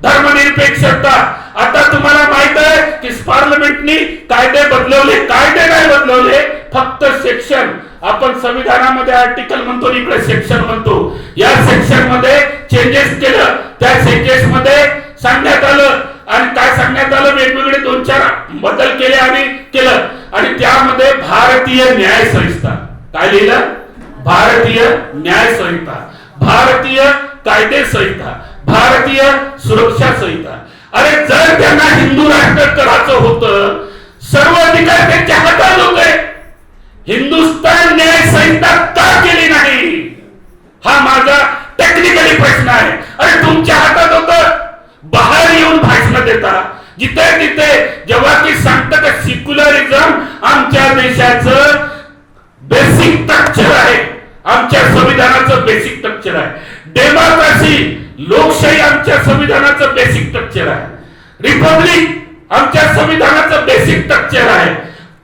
धर्मनिरपेक्षता. आता तुम्हाला माहित आहे की पार्लमेंटनी कायदे बदलवले, कायदे नाही बदलवले, फक्त सेक्शन, आपण संविधानामध्ये आर्टिकल म्हणतो, इकडे सेक्शन म्हणतो, या सेक्शन मध्ये चेंजेस केलं. त्या सेक्शन मध्ये सांगण्यात आलं, आणि काय सांगण्यात आलं, वेगवेगळे 2-4 बदल केले आणि केलं, आणि त्यामध्ये भारतीय न्याय संहिता, काय लिहिलं, भारतीय न्याय संहिता, भारतीय कायदे संहिता, भारतीय सुरक्षा संहिता. अरे जर त्यांना हिंदू राष्ट्र करायचं होतं, सर्व अधिकार त्यांच्या हातात होते, हिंदुस्थान न्याय संहिता का केली नाही, हा माझा टेक्निकली प्रश्न आहे. अरे तुमच्या हातात होतं, बाहेर येऊन भाषण देता, जिथे तिथे जेव्हा की सांगतं की सेक्युलरिझम आमच्या देशाचं बेसिक स्ट्रक्चर आहे, आमच्या संविधानाचं बेसिक स्ट्रक्चर आहे, डेमोक्रेसी लोकशाही आमच्या संविधानाचं बेसिक स्ट्रक्चर आहे, रिपब्लिक आमच्या संविधानाचं बेसिक स्ट्रक्चर आहे,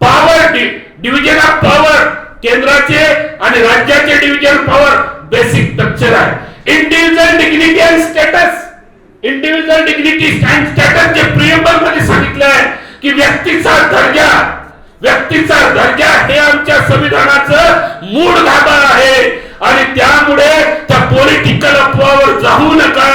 पॉवर डिव्हिजन ऑफ पॉवर केंद्राचे आणि राज्याचे डिव्हिजन पॉवर बेसिक स्ट्रक्चर आहे, individual dignity and status, individual dignity and status जे प्रिएम्बल मध्ये सांगितलं आहे की व्यक्तीचा दर्जा हे आमच्या संविधानाचं मूळ धागा आहे, आणि त्यामुळे त्या पॉलिटिकल अफवावर जाऊ नका.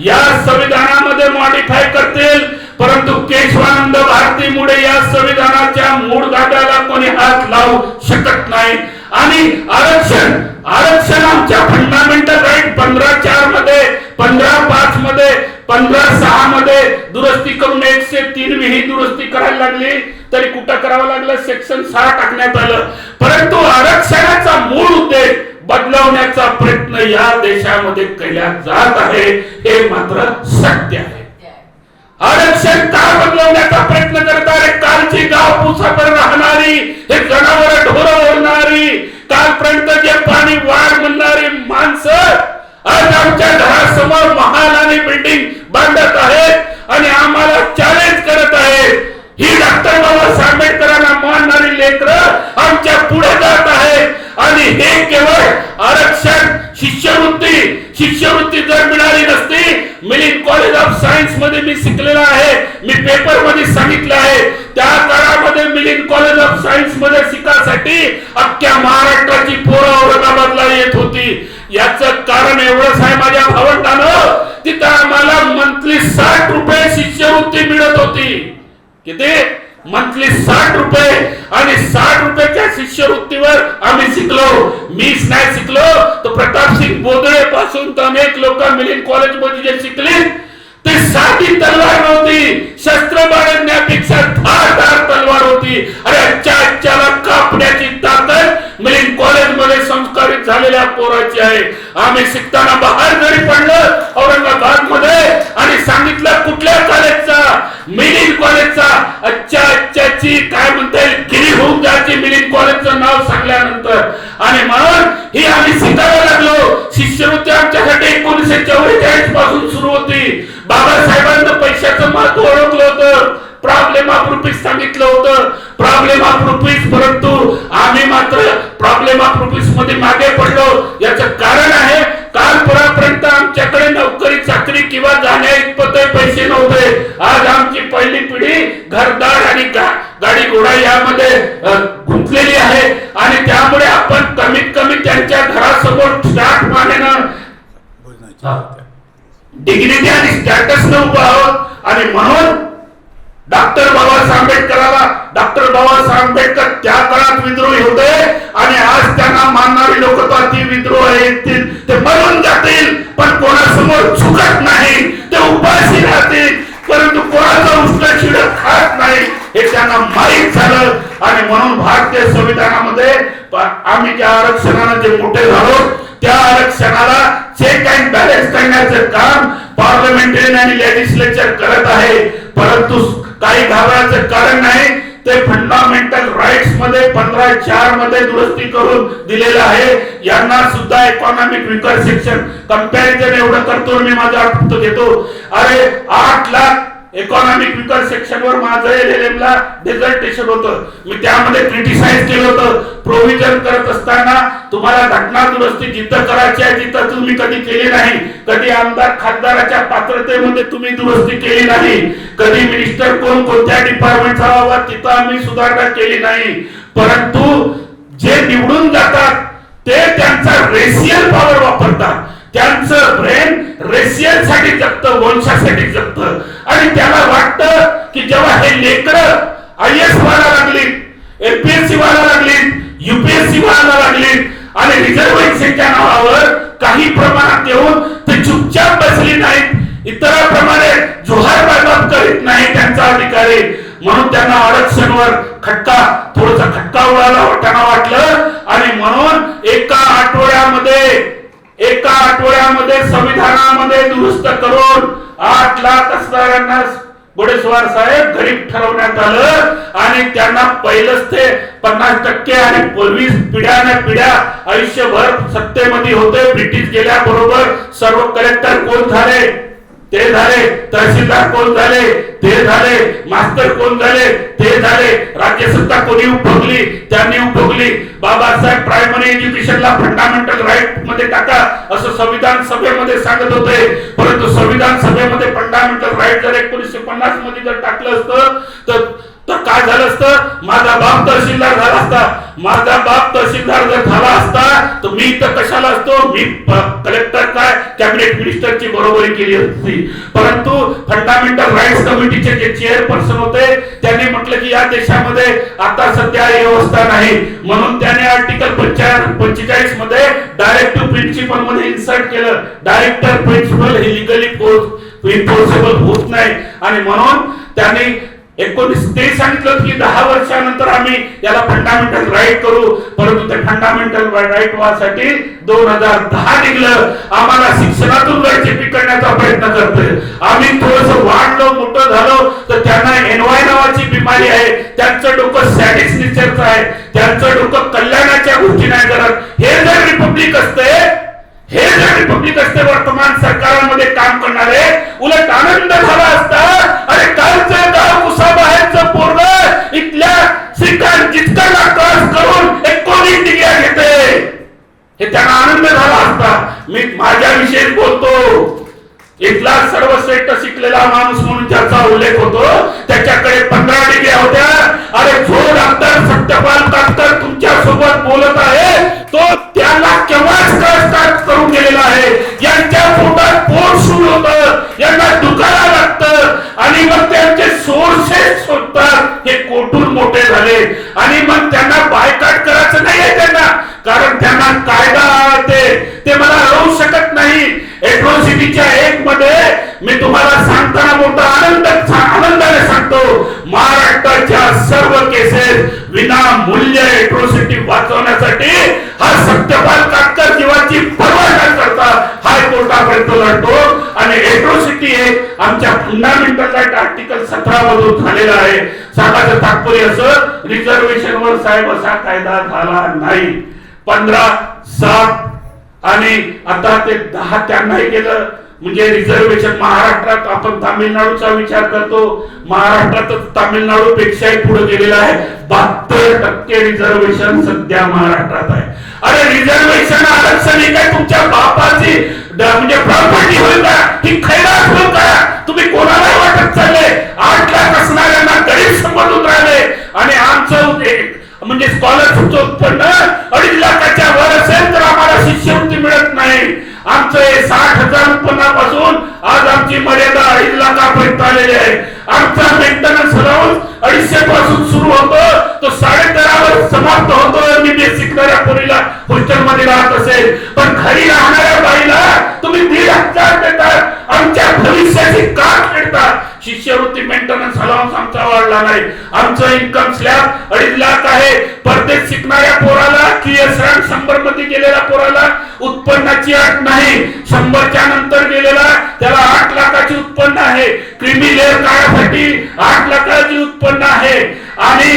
या संविधानामध्ये मॉडिफाय करतील, परंतु केशवानंद भारतीमुळे या संविधानाच्या मूळ धाग्याला कोणी हात लावू शकत नाही. आणि आरक्षण आमच्या फंडामेंटल राईट 15(4) मध्ये, 15(5) मध्ये, 15(6) मध्ये दुरुस्ती करून 103 ही दुरुस्ती करायला लागली, तरी कुठं करावं लागलं, सेक्शन 6 टाकण्यात आलं. परंतु आरक्षणाचा मूळ उद्देश बदलवण्याचा प्रयत्न या देशामध्ये केला जात आहे, हे मात्र सत्य आहे. आरक्षण का बदलवण्याचा प्रयत्न करतात, कालची गाव पुसावर राहणारी, हे जनावर ढोरं ओढणारी, कालपर्यंत जे पाणी वाढ म्हणणारी माणसं आज आमच्या घरासमोर महाल आणि बिल्डिंग बांधत आहेत आणि आम्हाला चॅलेंज करत आहेत. ही डॉक्टर बाबासाहेब आंबेडकरांना मानणारी लेकरं आमच्या पुढे जात आहेत, आणि हे केवळ आरक्षण शिष्यवृत्ती जर मिळाली नसती, मिलिंद कॉलेज ऑफ सायन्स मध्ये मी शिकलेला आहे, मी पेपर मध्ये सांगितलं आहे, त्या काळामध्ये मिलिंद कॉलेज ऑफ सायन्स मध्ये शिकासाठी अख्ख्या महाराष्ट्राची पोरं औरंगाबादला येत होती. याचं कारण एवढंच आहे माझ्या भावंडानं, तिथं आम्हाला मंथली 60 रुपये शिष्यवृत्ती मिळत होती. किती? मंथली 60 रुपये, आणि 60 रुपयाच्या शिष्यवृत्तीवर आम्ही शिकलो. मीच नाही शिकलो तर प्रतापसिंग बोदळे पासून तर अनेक लोक मिलिंद कॉलेज मध्ये जे शिकले ते साधी तलवार नव्हती, शस्त्र बाळगण्यापेक्षा धारदार तलवार होती. अरे आजच्याला कापण्याची ताकद मिलिंद कॉलेज मध्ये संस्कारित झालेल्या पोराची आहे. आम्ही शिकताना बाहेर जरी पडलं औरंगाबाद मध्ये आणि सांगितलं कुठल्या कॉलेजचा, मिलिंद कॉलेजचा, अच्छाची काय म्हणते गिरी होऊन जायची मिलिंद कॉलेजचं नाव सांगल्यानंतर, आणि म्हणून ही आम्ही शिकायला लागलो. शिष्यवृत्ती आमच्यासाठी 1944 पासून सुरू होती. बाबासाहेबांनी पैशाचं महत्व ओळखलं होतं, प्रॉब्लेम ऑफ रुपीज सांगितलं होतं, प्रॉब्लेम ऑफ रुपीज, परंतु आम्ही मात्र प्रॉब्लेम ऑफ रुपीज मध्ये मागे पडलो. याचं कारण आहे कालपर्यंत आमच्याकडे नोकरी चाकरी किंवा जाण्या इतपत पैसे नव्हते. आज आमची पहिली पिढी घरदार आणि गाडी घोडा यामध्ये गुंतलेली आहे, आणि त्यामुळे आपण कमीत कमी त्यांच्या घरासमोर स्टार्ट पाण्यानं डिग्निटी आणि स्टॅटस न उभा आहोत. आणि म्हणून डॉक्टर बाबासाहेब आंबेडकराला डॉक्टर बाबासाहेब आंबेडकर त्या काळात विद्रोही होते आणि आज त्यांना मानणारी लोक तर ती विद्रोह येतील, ते मरून जातील पण कोणासमोर झुकत नाही, ते उपाशी राहतील परंतु कोणाचा उष्ण शिड खात नाही हे त्यांना माहीत झालं. आणि म्हणून भारतीय संविधानामध्ये आम्ही ज्या आरक्षणाने जे मोठे झालो त्या आरक्षणाला चेक अँड बॅलन्स करण्याचं काम पार्लमेंटरी आणि लेजिस्लेचर करत आहे. परंतु काही घाबरायचं कारण नाही, ते फंडामेंटल राईट्स मध्ये 15(4) मध्ये दुरुस्ती करून दिलेलं आहे. यांना सुद्धा इकॉनॉमिक विकर सेक्शन कंपॅरिझन एवढं करतो मी माझा अर्थ घेतो. अरे 8 लाख इकॉनॉमिक विकर सेक्शन वर माझं एलएलएम ला डिझर्टेशन होतं. मी त्यामध्ये क्रिटिसाइज केलं होतं. प्रोव्हिजन करत असताना तुम्हाला घटना दुरुस्ती जिथं करायची आहे जिथं तुम्ही कधी केली नाही, कधी आमदार खासदाराच्या पात्रतेमध्ये तुम्ही दुरुस्ती केली नाही, कधी मिनिस्टर कोण कोणत्या डिपार्टमेंटचा व्हावा तिथं आम्ही सुधारणा केली नाही. परंतु जे निवडून जातात ते त्यांचा रेशियल पॉवर वापरतात, त्यांचं ब्रेन रेशियल साठी जगतं, वंशासाठी जगतं. आणि त्याला वाटतं की जेव्हा हे लेकरं आयएस व्हायला लागली, एमपीएससी व्हायला लागली, यूपीएससी व्हायला लागली आणि रिझर्वेशनच्या नावावर काही प्रमाणात येऊन ते चुपचाप बसली नाहीत, इतरांप्रमाणे जोहार बाजबाब करीत नाही त्यांचा अधिकारी, म्हणून त्यांना आरक्षणवर थोडासा खटका उडाला त्यांना वाटलं. आणि म्हणून एका आठवड्यामध्ये संविधानामध्ये दुरुस्त करून 8 लाख असणाऱ्यांना घोडेस्वार साहेब गरीब ठरवण्यात आलं आणि त्यांना पहिलंच ते 50% आणि 20 पिढ्या आयुष्यभर सत्तेमध्ये होते. ब्रिटिश गेल्याबरोबर सर्व कलेक्टर कोण झाले ते झाले, तहसीलदार कोण झाले ते झाले, मास्टर कोण झाले ते झाले, राज्यसत्ता कोणी उपभोगली त्यांनी उपभोगली. बाबासाहेब प्रायमरी एज्युकेशनला फंडामेंटल राईट मध्ये टाका असं संविधान सभेमध्ये सांगत होते. परंतु संविधान सभेमध्ये फंडामेंटल राईट जर 1950 मध्ये जर टाकलं असतं तर काय झालं असतं, माझा बाप तहसीलदार झाला असता, माझा बाप तहसीलदार जर झाला असता तर मी इथं कशाला असतो, मी कलेक्टर काय कॅबिनेट मिनिस्टरची बरोबरी केली असती. परंतु फंडामेंटल राईट्स कमिटीचे जे चेअरपर्सन होते त्यांनी म्हटलं की या देशामध्ये आता सध्या ही व्यवस्था नाही, म्हणून त्याने आर्टिकल 45 मध्ये डायरेक्टिव्ह प्रिन्सिपल मध्ये इन्सर्ट केलं. डायरेक्टर प्रिन्सिपल हे लिगली इन्फोर्सेबल होत नाही आणि म्हणून त्यांनी 19 ते सांगितलं की 10 वर्षानंतर आम्ही याला फंडामेंटल राईट करू. परंतु ते फंडामेंटल राईट व्हासाठी 2010 निघलं. आम्हाला शिक्षणातून गळचेपी करण्याचा प्रयत्न करतोय. आम्ही थोडंसं वाढलो मोठं झालो तर त्यांना एनवाय नावाची बिमारी आहे, त्यांचं डोकं सॅडिस्ट नेचरचं आहे, त्यांचं डोकं कल्याणाच्या गोष्टी नाही करत. हे जर रिपब्लिक असते वर्तमान सरकारांमध्ये काम करणारे उलट आनंद झाला असता. अरे कालचं गाव कुसाबाहेरचं पोरग इथल्या श्रीकांत जितका क्रॉस करून 19 डिग्र्या घेते हे त्यांना आनंद झाला असता. मी माझ्याविषयी बोलतो. इथला सर्वश्रेष्ठ शिकलेला माणूस म्हणून ज्याचा उल्लेख होतो त्याच्याकडे 15 डिग्र्या होत्या. अरे जो डॉक्टर सत्यपाल कातकर तुमच्या सोबत बोलत आहे तो त्याला केव्हाच क्रॉस करून गेलेला आहे. यांच्या पोटात पोट सूज होतं, यांना दुखायला लागतं आणि मग त्यांचे सोर्सेस शोधतात. हे कोटून मोठे झाले आणि मग त्यांना बायकाट करायचं नाहीये त्यांना, कारण त्यांना कायदा ते मला राहू शकत नाही. एट्रोसिटीच्या 1 मध्ये मी तुम्हाला सांगताना मोठा आनंदाने सांगतो, महाराष्ट्राच्या सर्व केसेस विना मूल्य एट्रोसिटी वाचवण्यासाठी हा सत्यपाल कातकर जीवाची पर्वा न करता हायकोर्टापर्यंत लढतो. आणि एट्रोसिटी हे आमच्या फंडामेंटल राईट आर्टिकल 17 मधून झालेला आहे. सांगायचं तात्पर्य असं, रिझर्वेशन वर साहेब असा कायदा झाला नाही. 15/7 आणि आता ते 10 त्यांनाही केलं. म्हणजे रिझर्वेशन महाराष्ट्रात आपण तामिळनाडूचा विचार करतो, महाराष्ट्रात तामिळनाडू पेक्षाही पुढे गेलेला आहे. 72% रिझर्वेशन सध्या महाराष्ट्रात आहे. अरे रिझर्वेशन आरक्षण हे काय तुमच्या बापाची म्हणजे प्रॉपर्टी होईल का, ही खैरात होईल का? तुम्ही कोणाला वाटत चालले? 8 लाख असणाऱ्यांना गरीब समजून राहिले आणि आमचं म्हणजे स्कॉलरशिपचं उत्पन्न 2.5 लाखाच्या वर असेल तर आम्हाला शिष्यवृत्ती मिळत नाही. आमचं 60,000 उत्पन्नापासून आज आमची मर्यादा 2.5 लाखापर्यंत आलेली आहे. आमचा मेंटेनन्स अलाउन्स 250 पासून सुरू होतो, तो 13.5 समाप्त होतो. MBBS शिकणाऱ्या पोरीला हॉस्टेलमध्ये राहत असेल, पण घरी राहणाऱ्या बाईला तुम्ही 1,500 देतात. आमच्या भविष्याची का खेळतात? शिष्यवृत्ती मेंटेनन्स अलाउन्स आमचा वाढला नाही. आमचं इन्कम स्लॅब 2.5 लाख आहे. परदेश शिकणाऱ्या पोराला QS रँक 100 मध्ये गेलेल्या पोराला उत्पन्नाची अट नाही. 100च्या नंतर गेलेला त्याला 8 लाखाची उत्पन्न आहे. क्रिमी लेअर काढण्यासाठी 8 लाखाची उत्पन्न आहे. आणि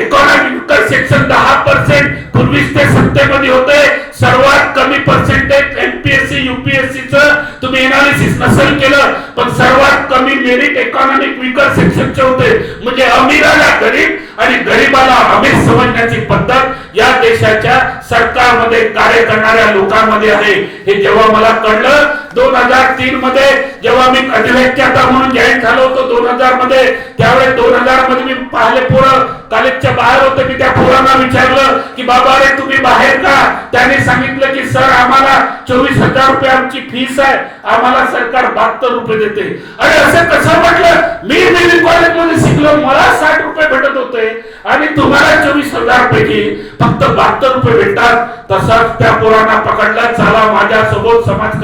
इकॉनॉमिक सेक्शन 10% पूर्वीच ते सत्तेमध्ये होते. सर्वात कमी पर्सेंटेज MPSC UPSC च तुम्ही एनालिसिस नसेल केलं, पण सर्वात कमी मेरिट इकॉनॉमिक विकर सेक्शनचे होते. म्हणजे अमीराला गरीब आणि गरीबाला अमीर समजण्याची पद्धत या देशाच्या सरकारमध्ये कार्य करणाऱ्या लोकांमध्ये आहे. हे जेव्हा मला कळलं 2003 मध्ये, जेव्हा मी अधिव्याख्याता म्हणून जॉईन झालो होतो 2000 मध्ये, त्यावेळेस 2000 मध्ये मी पाहिले पोरं कॉलेजच्या बाहेर होते. मी त्या पोरांना विचारलं की बाबा रे तुम्ही बाहेर का? त्याने सांगितलं की सर आम्हाला 24,000 रुपये आमची फीस आहे, आम्हाला सरकार 72 रुपये देते. अरे असं कसं म्हटलं? मी कॉलेजमध्ये शिकलो, मला 60 रुपये भेटत होते आणि तुम्हाला 24,000 पैकी फक्त 72 रुपये भेटतात. तसाच त्या पोरांना पकडला, चला माझ्या सोबत समाज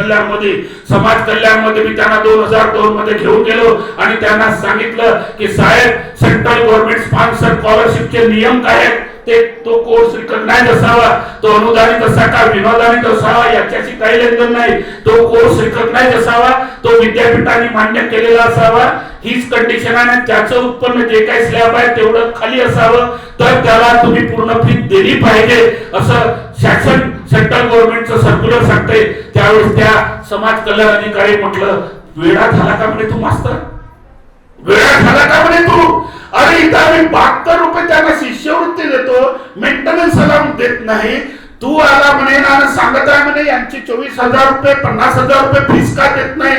कल्याण मध्ये मी त्यांना 2002 मध्ये घेऊन गेलो आणि त्यांना सांगितलं की साहेब सेंट्रल गव्हर्नमेंट स्पॉन्सर स्कॉलरशिपचे नियम काय आहेत, ते तो कोर्स रिकॉग्नाइज असावा, तो अनुदानित असा का विनोदानित असावा याच्याशी काही लेनदेन नाही. तो कोर्स रिकॉग्नाइज असावा, तो विद्यापीठाने मान्य केलेला असावा, हीच कंडिशन आहे. त्याचं उत्पन्न जे काही स्लॅब आहे तेवढं खाली असावं, तर त्याला तुम्ही पूर्ण फी दिली पाहिजे असं शासन सेंट्रल गव्हर्नमेंटचं सर्क्युलर सांगते. त्यावेळेस त्या समाज कल्याण अधिकारी म्हटलं वेळा झाला का म्हणे तू मास्तर, वेळा झाला का म्हणे तू? अरे इथं आम्ही 72 रुपये त्यांना शिष्यवृत्ती देतो, मेंटेनन्स अलाउन्स देत नाही. तू आला म्हणे ना सांगत आहे म्हणे यांची 24,000 रुपये 50,000 रुपये फीस का देत नाही?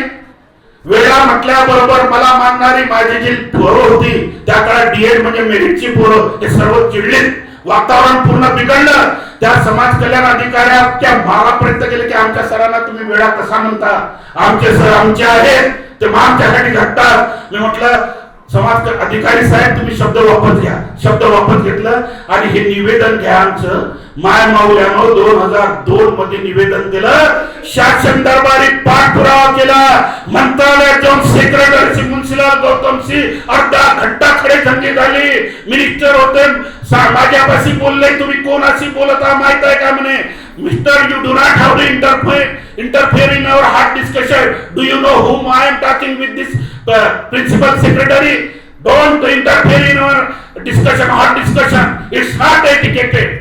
वेळा म्हटल्याबरोबर मला मानणारी माझी जी पोरं होती त्या काळात DED म्हणजे मेरिटची पोरं, हे सर्व चिडलीत. वातावरण पूर्ण बिघडलं. त्या समाज कल्याण अधिकाऱ्याच्या मागापर्यंत गेले की आमच्या सरांना तुम्ही वेळा कसा म्हणता? आमचे सर आमचे आहेत, ते आमच्यासाठी झटतात. मी म्हटलं समाज अधिकारी साहेब तुम्ही शब्द वापस घ्या. शब्द वापस घेतलं आणि हे निवेदन घ्या आमचं. माय माऊल्यानं 2002 मध्ये निवेदन दिलं, शासन दरबारी पाठपुरावा केला. मंत्रालयात जाऊन सेक्रेटरी मुन्सीलाल गौतम सिंह अर्धा घंटा खडे झंडी झाली. मिनिस्टर होते, माझ्यापाशी बोलले तुम्ही कोणाशी बोलत आहात माहित आहे का म्हणे? Mister you do not have to interfere in our hard discussion. Do you know whom I am talking with this principal secretary? Don't interfere in our discussion, hard discussion. It's not etiquette.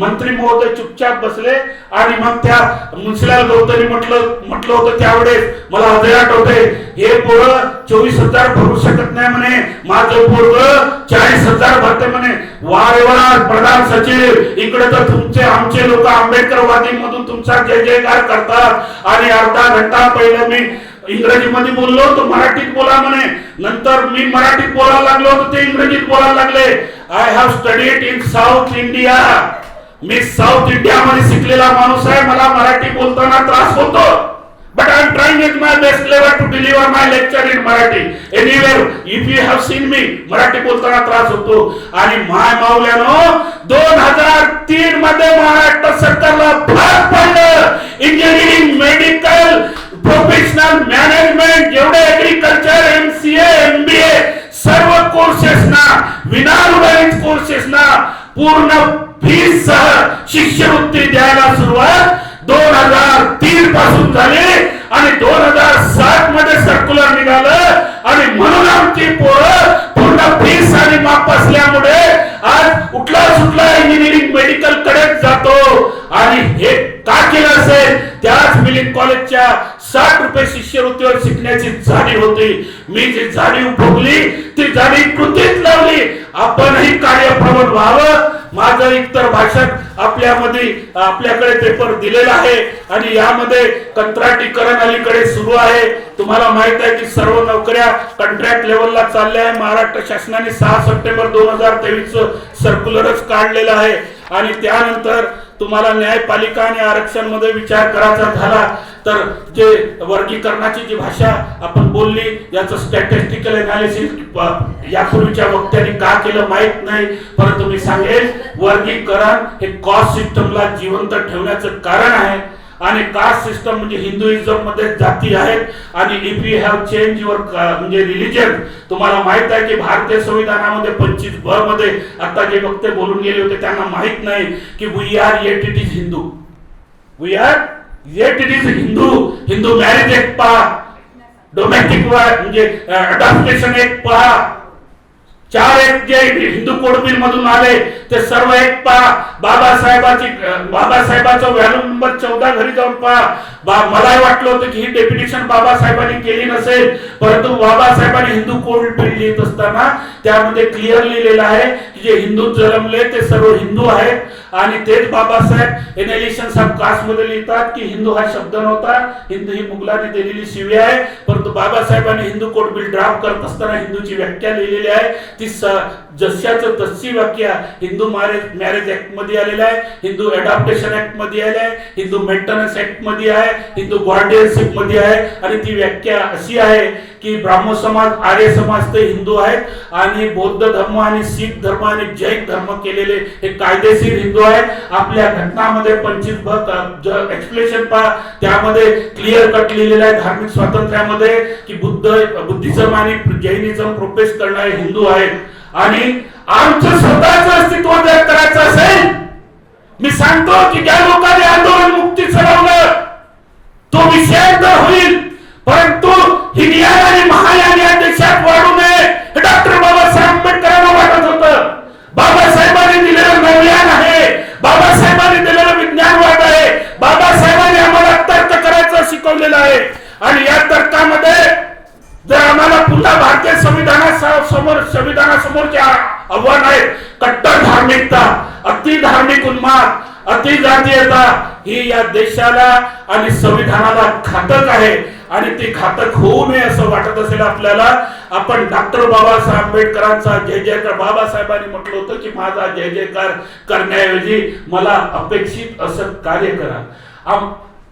मंत्री महोदय चुपचाप बसले आणि मग त्या मुन्सीलाल गौतमी म्हटलं होतं त्यावेळेस मला अजय आठवते, हे पोरं 24,000 भरू शकत नाही म्हणे, माझं पोरगं 40,000 भरते म्हणे. वारे वा प्रधान सचिव, इकडे तर तुमचे आमचे लोक आंबेडकरवादी मधून तुमचा जय जयकार करतात आणि अर्धा घंटा पहिले मी इंग्रजी मध्ये बोललो तो मराठीत बोला म्हणे. नंतर मी मराठीत बोलायला लागलो तर ते इंग्रजीत बोलायला लागले. I have studied in south India. Me south India मध्ये शिकलेला माणूस आहे, मला मराठी बोलताना त्रास होतो. But I am trying at my best level to deliver my lecture in Marathi. Anywhere, if you have seen me, Marathi बोलताना त्रास होतो. आणि माय माऊल्यानो 2003 मध्ये महाराष्ट्र सरकारला भाग पडलं. इंजिनिअरिंग, मेडिकल, प्रोफेशनल मॅनेजमेंट, जेवढे एग्रीकल्चर, MCA, MBA सर्व कोर्सेसना, विनानुदानित कोर्सेसना पूर्ण फीस सह शिष्यवृत्ती द्यायला सुरुवात 2003 पासून झाली आणि 2007 मध्ये सर्क्युलर निघालं. आणि म्हणून आमची पोरं पूर्ण फीस आणि माफ असल्यामुळे आज उठला सुटला इंजिनिअरिंग मेडिकल कडे जातो. आणि हे का केलं असेल? त्याच मिलिंद कॉलेजच्या 60 रुपये शिष्यवृत्तीवर शिकण्याची जाणीव होती. मी जी जाणीव भोगली ती जाणीव कृतीत लावली. आपणही कार्यप्रवण व्हावं. माझं इतर भाषण आपल्याकडे पेपर दिलेला आहे आणि यामध्ये कंत्राटीकरण अलीकडे सुरू आहे. तुम्हाला माहित आहे की सर्व नोकऱ्या कॉन्ट्रॅक्ट लेवलला चालल्या आहे. महाराष्ट्र शासनाने 6 सप्टेंबर 2023 सर्क्युलरच काढलेला आहे आणि त्यानंतर तुम्हाला न्यायपालिका आणि आरक्षण मध्ये विचार करायचा झाला तर जे वर्गीकरणाची जी भाषा आपण बोलली याचं स्टॅटिस्टिकल एनालिसिस यापूर्वीच्या वक्त्यांनी का केलं माहित नाही, परंतु मी सांगेन वर्गीकरण हे कॉस्ट सिस्टमला जिवंत ठेवण्याचं कारण आहे. आणि कास्ट सिस्टम म्हणजे हिंदुइझम मध्ये जाती आहेत आणि if you have change your म्हणजे रिलीजन, तुम्हाला माहित आहे की भारतीय संविधानामध्ये 25 ब मध्ये आता जे वक्ते बोलून गेले होते त्यांना माहित नाही की we are yet it is Hindu, we are yet it is Hindu. Hindu marriage act पहा, डोमेस्टिक म्हणजे अडॉप्टेशन ऍक्ट पहा, 4 ऍक्ट जे हिंदू कोड बिल मधून आले ते सर्व ऍक्ट पहा. बाबासाहेबांचा व्हॅल्यू नंबर 14 घरी जाऊन पहा. मला वाटलं होतं की ही डेप्युटेशन बाबासाहेबांनी केली नसेल, परंतु बाबासाहेबांनी हिंदू कोड बिल लिहित असताना त्यामध्ये क्लिअर लिहिलेलं आहे की जे हिंदू जन्मले ते सर्व हिंदू आहेत. आणि तेच बाबासाहेब एनालिसिस ऑफ कास्ट मध्ये लिहितात की हिंदू हा शब्द नव्हता, हिंदू ही मुघलांनी दिलेली शिवी आहे. परंतु बाबासाहेबांनी हिंदू कोड बिल ड्राफ्ट करत असताना हिंदूची व्याख्या लिहिलेली आहे. ती जशाचं तशी व्याख्या हिंदू मॅरेज ऍक्ट मध्ये आलेला आहे, हिंदू अडॉप्टेशन ऍक्ट मध्ये आले आहे, हिंदू मेंटेनन्स ऍक्ट मध्ये आहे, हिंदू गार्डियनशिप मध्ये आहे. आणि ती व्याख्या अशी आहे की ब्राह्मण समाज, आर्य समाज ते हिंदू आहेत आणि बौद्ध धर्म आणि शीख धर्म आणि जैन धर्म केलेले हे कायदेशीर हिंदू आहेत. आपल्या घटनामध्ये 25 ब एक्सप्लेनेशन पहा, त्यामध्ये क्लिअर कट लिहिलेलं आहे धार्मिक स्वातंत्र्यामध्ये की बुद्धिझम आणि जैनिझम प्रोफेस करणारे हिंदू आहेत. आणि आमचं स्वतःचं अस्तित्व जर करायचं असेल, मी सांगतो की ज्या लोकांनी आंदोलन मुक्ती चालवलं तो विषयांतर होईल, परंतु हिंदुयान आणि महायान या देशात वाढू नये हे डॉक्टर बाबासाहेब आंबेडकरांना वाटत होतं. बाबासाहेबांनी दिलेलं नवयान आहे, बाबासाहेबांनी दिलेलं विज्ञानवाद आहे, बाबासाहेबांनी आम्हाला तर्क करायचं शिकवलेलं आहे. आणि या तर्कामध्ये जर आम्हाला पुन्हा भारतीय संविधानासमोरचे आव्हान आहे कट्टर धार्मिकता, अति धार्मिक उन्माद, अति जातीयता, ही या देशाला आणि संविधानाला घातक आहे. आणि ती घातक होऊ नये असं वाटत असेल आपल्याला, आपण डॉक्टर बाबासाहेब आंबेडकरांचा जय जयकार, बाबासाहेबांनी म्हटलं होतं की माझा जय जयकार करण्याऐवजी मला अपेक्षित असं कार्य करा.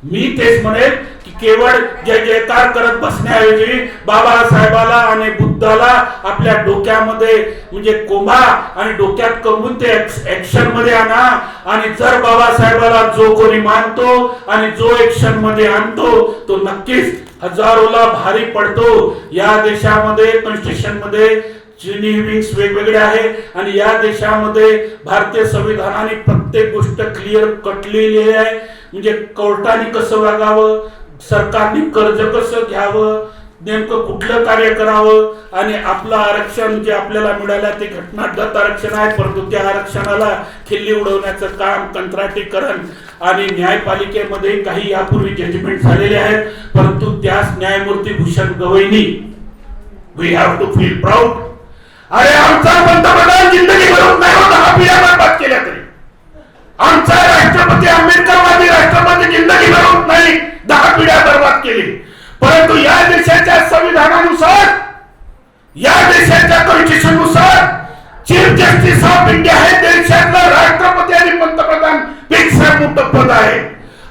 मी तेच म्हणेल की केवळ जय जयकार करत बसण्याऐवजी बाबासाहेबाला आणि बुद्धाला आपल्या डोक्यामध्ये म्हणजे कोंबा आणि डोक्यात कमवून ते ऍक्शन मध्ये आणा. आणि जर बाबासाहेबाला जो कोणी मानतो आणि जो ऍक्शन मध्ये आणतो तो नक्कीच हजारोला भारी पडतो. या देशामध्ये कॉन्स्टिट्यूशन मध्ये चिनी विंग्स वेगवेगळे आहे आणि या देशामध्ये भारतीय संविधानाने प्रत्येक गोष्ट क्लिअर कट लिहिलेली आहे. म्हणजे कोर्टाने कसं वागावं, सरकारने कर्ज कसं घ्यावं, नेमकं कुठलं कार्य करावं आणि आपलं आरक्षण जे आपल्याला मिळालं ते घटनादत्त आरक्षण आहे, परंतु त्या आरक्षणाला खिल्ली उडवण्याचं काम कंत्राटीकरण आणि न्यायपालिकेमध्ये काही यापूर्वी जजमेंट झालेले आहेत. परंतु त्याच न्यायमूर्ती भूषण गवईनी we have to feel proud. अरे आमचा पंतप्रधान जिंदगी बरोबर नाही होता हा पिढ्या बरबाद केल्या तरी, आमचा राष्ट्रपती आंबेडकरवादी राष्ट्रपती जिंदगी बरोबर नाही 10 पिढ्या बरबाद केली. परंतु या देशाच्या संविधानानुसार, या देशाच्या कॉन्स्टिट्यूशन नुसार चीफ जस्टिस ऑफ इंडिया हे देशातला राष्ट्रपती आणि पंतप्रधान पेक्षा मोठं पद आहे.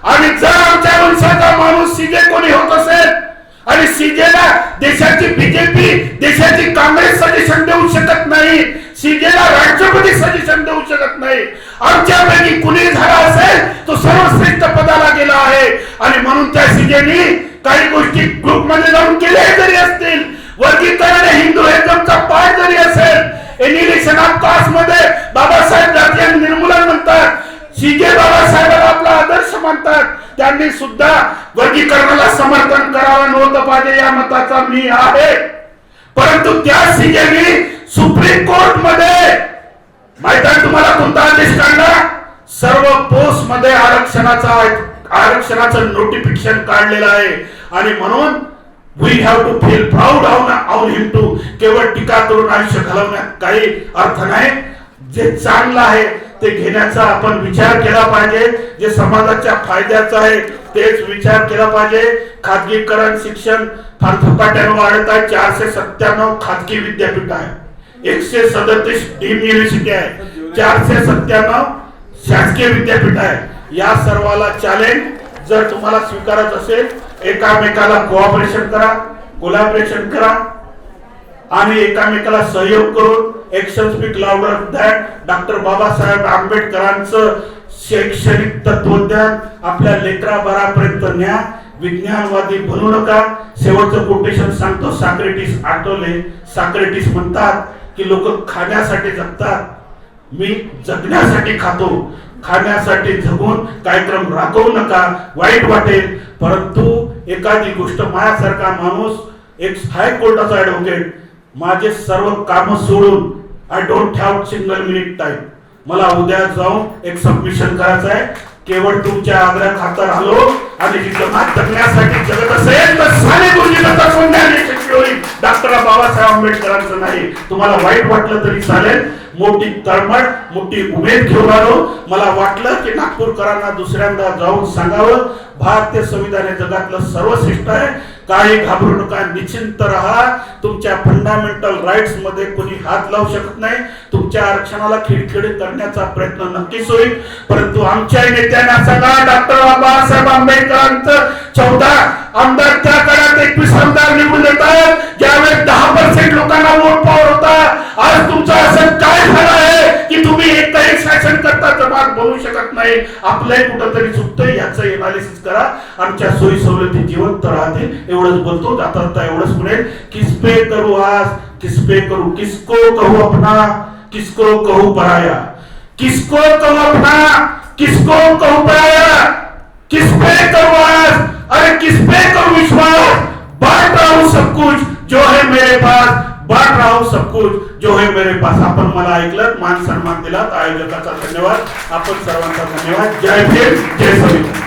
आणि जर आमच्या वंशाचा माणूस सीजे कोणी होत असेल आणि सीजेला देशाची बीजेपी, देशाची काँग्रेस सजेशन देऊ शकत नाही, सीजेला राष्ट्रपती सजेशन देऊ शकत नाही, आमच्यापैकी कुणी झाला असेल तो सर्वश्रेष्ठ पदाला गेला आहे. आणि म्हणून त्या सीजेनी काही गोष्टी ग्रुप मध्ये जाऊन केले जरी असतील, वर्गीकरण हिंदुइझमचा पाठ जरी असेल, एनिलेशन ऑफ कास्ट मध्ये बाबासाहेब जातीय निर्मूलन म्हणतात, सीजे बाबासाहेबांना आपला आदर्श मानतात, त्यांनी सुद्धा वर्गीकरणाला समर्थन करावं नव्हतं पाहिजे या मताचा मी आहे. परंतु त्या सीजेनी सुप्रीम कोर्ट मध्ये माहिती आहे तुम्हाला कोणता आदेश काढला, सर्व पोस्ट मध्ये आरक्षणाचं नोटिफिकेशन काढलेलं आहे. आणि म्हणून we have to feel proud on him too. केवळ टीका करून आयुष्य घालवण्यात काही अर्थ नाही. जे चांगलं आहे ते घेण्याचा आपण विचार केला पाहिजे, जे समाजाच्या फायद्याचं आहे तेच विचार केला पाहिजे. खाजगीकरण शिक्षण फार झपाट्याने वाढत आहे. 497 खाजगी विद्यापीठ आहे, 137 डीम युनिव्हर्सिटी आहे, 497 शासकीय विद्यापीठ आहे. या सर्वाला चॅलेंज जर तुम्हाला स्वीकारायचं असेल, एकामेकाला कोऑपरेशन करा, कोलॅबरेशन करा आणि एकामेकाला सहयोग करून action speak louder that doctor Babasaheb आंबेडकरांचं शैक्षणिक तत्वज्ञान आपल्या लेकराबाळापर्यंत न्या. विज्ञानवादी बनू नका. शेवटचं कोटेशन सांगतो, सॉक्रेटिस आठवले. सॉक्रेटिस म्हणतात की लोक खाण्यासाठी जगतात, मी जगण्यासाठी खातो. खाण्यासाठी जगून कार्यक्रम राखवू नका, वाईट वाटेल. परंतु एखादी गोष्ट, माझ्यासारखा माणूस एक हायकोर्टाचा ऍडव्होकेट, माझे सर्व काम सोडून I don't have single minute time, मला उद्या जाऊन एक सबमिशन करायचं आहे. केवळ तुमच्या आग्रह खातर आलो आणि जी जमात जगण्यासाठी जगत असेल तर साने गुरुजींचा तत्वज्ञान यशस्वी होईल, डॉक्टर बाबासाहेब आंबेडकरांचं नाही. तुम्हाला वाईट वाटलं तरी चालेल. मोठी तळमळ, मोठी उमेद घेऊन आलो. मला वाटलं की नागपूरकरांना दुसऱ्यांदा जाऊन सांगावं, भारतीय संविधान हे जगातलं सर्वश्रेष्ठ आहे. काही घाबरू नका, निश्चिंत राहा. तुमच्या फंडामेंटल राईट्स मध्ये कोणी हात लावू शकत नाही. तुमच्या आरक्षणाला खिळखिळी करण्याचा प्रयत्न नक्कीच होईल. परंतु आमच्या नेत्यांना सांगा, डॉक्टर बाबासाहेब आंबेडकरांचं 14 आमदार त्या काळात 21 आमदार निवडून येतात, ज्यावेळेस 10% लोकांना वोट पॉवर होता. आज तुमचं असं काय झालं आहे की तुम्ही एकही शासन करता जमात बनवू शकत नाही. आपलंही कुठंतरी चुकतंय, याचं एनालिसिस करा. आमच्या सोयी सवलती जिवंत राहतील. एवढंच बोलतो. आता एवढंच म्हणेल, किसपे करू आज, किसपे करू, किसको कहू अपना, किसको कहू पराया, किसको कहू अपना, किसको कहू पराया, किसपे करू आज, अरे किसपे करू विश्वास. बांट रहा हूं सब कुछ जो है मेरे पास, बांट रहा हूं सब कुछ जो है मेरे पास. आपण मला ऐकलं, मान सन्मान दिलात. आयोजकाचा धन्यवाद, आपण सर्वांचा धन्यवाद. जय भीम, जय संविधान.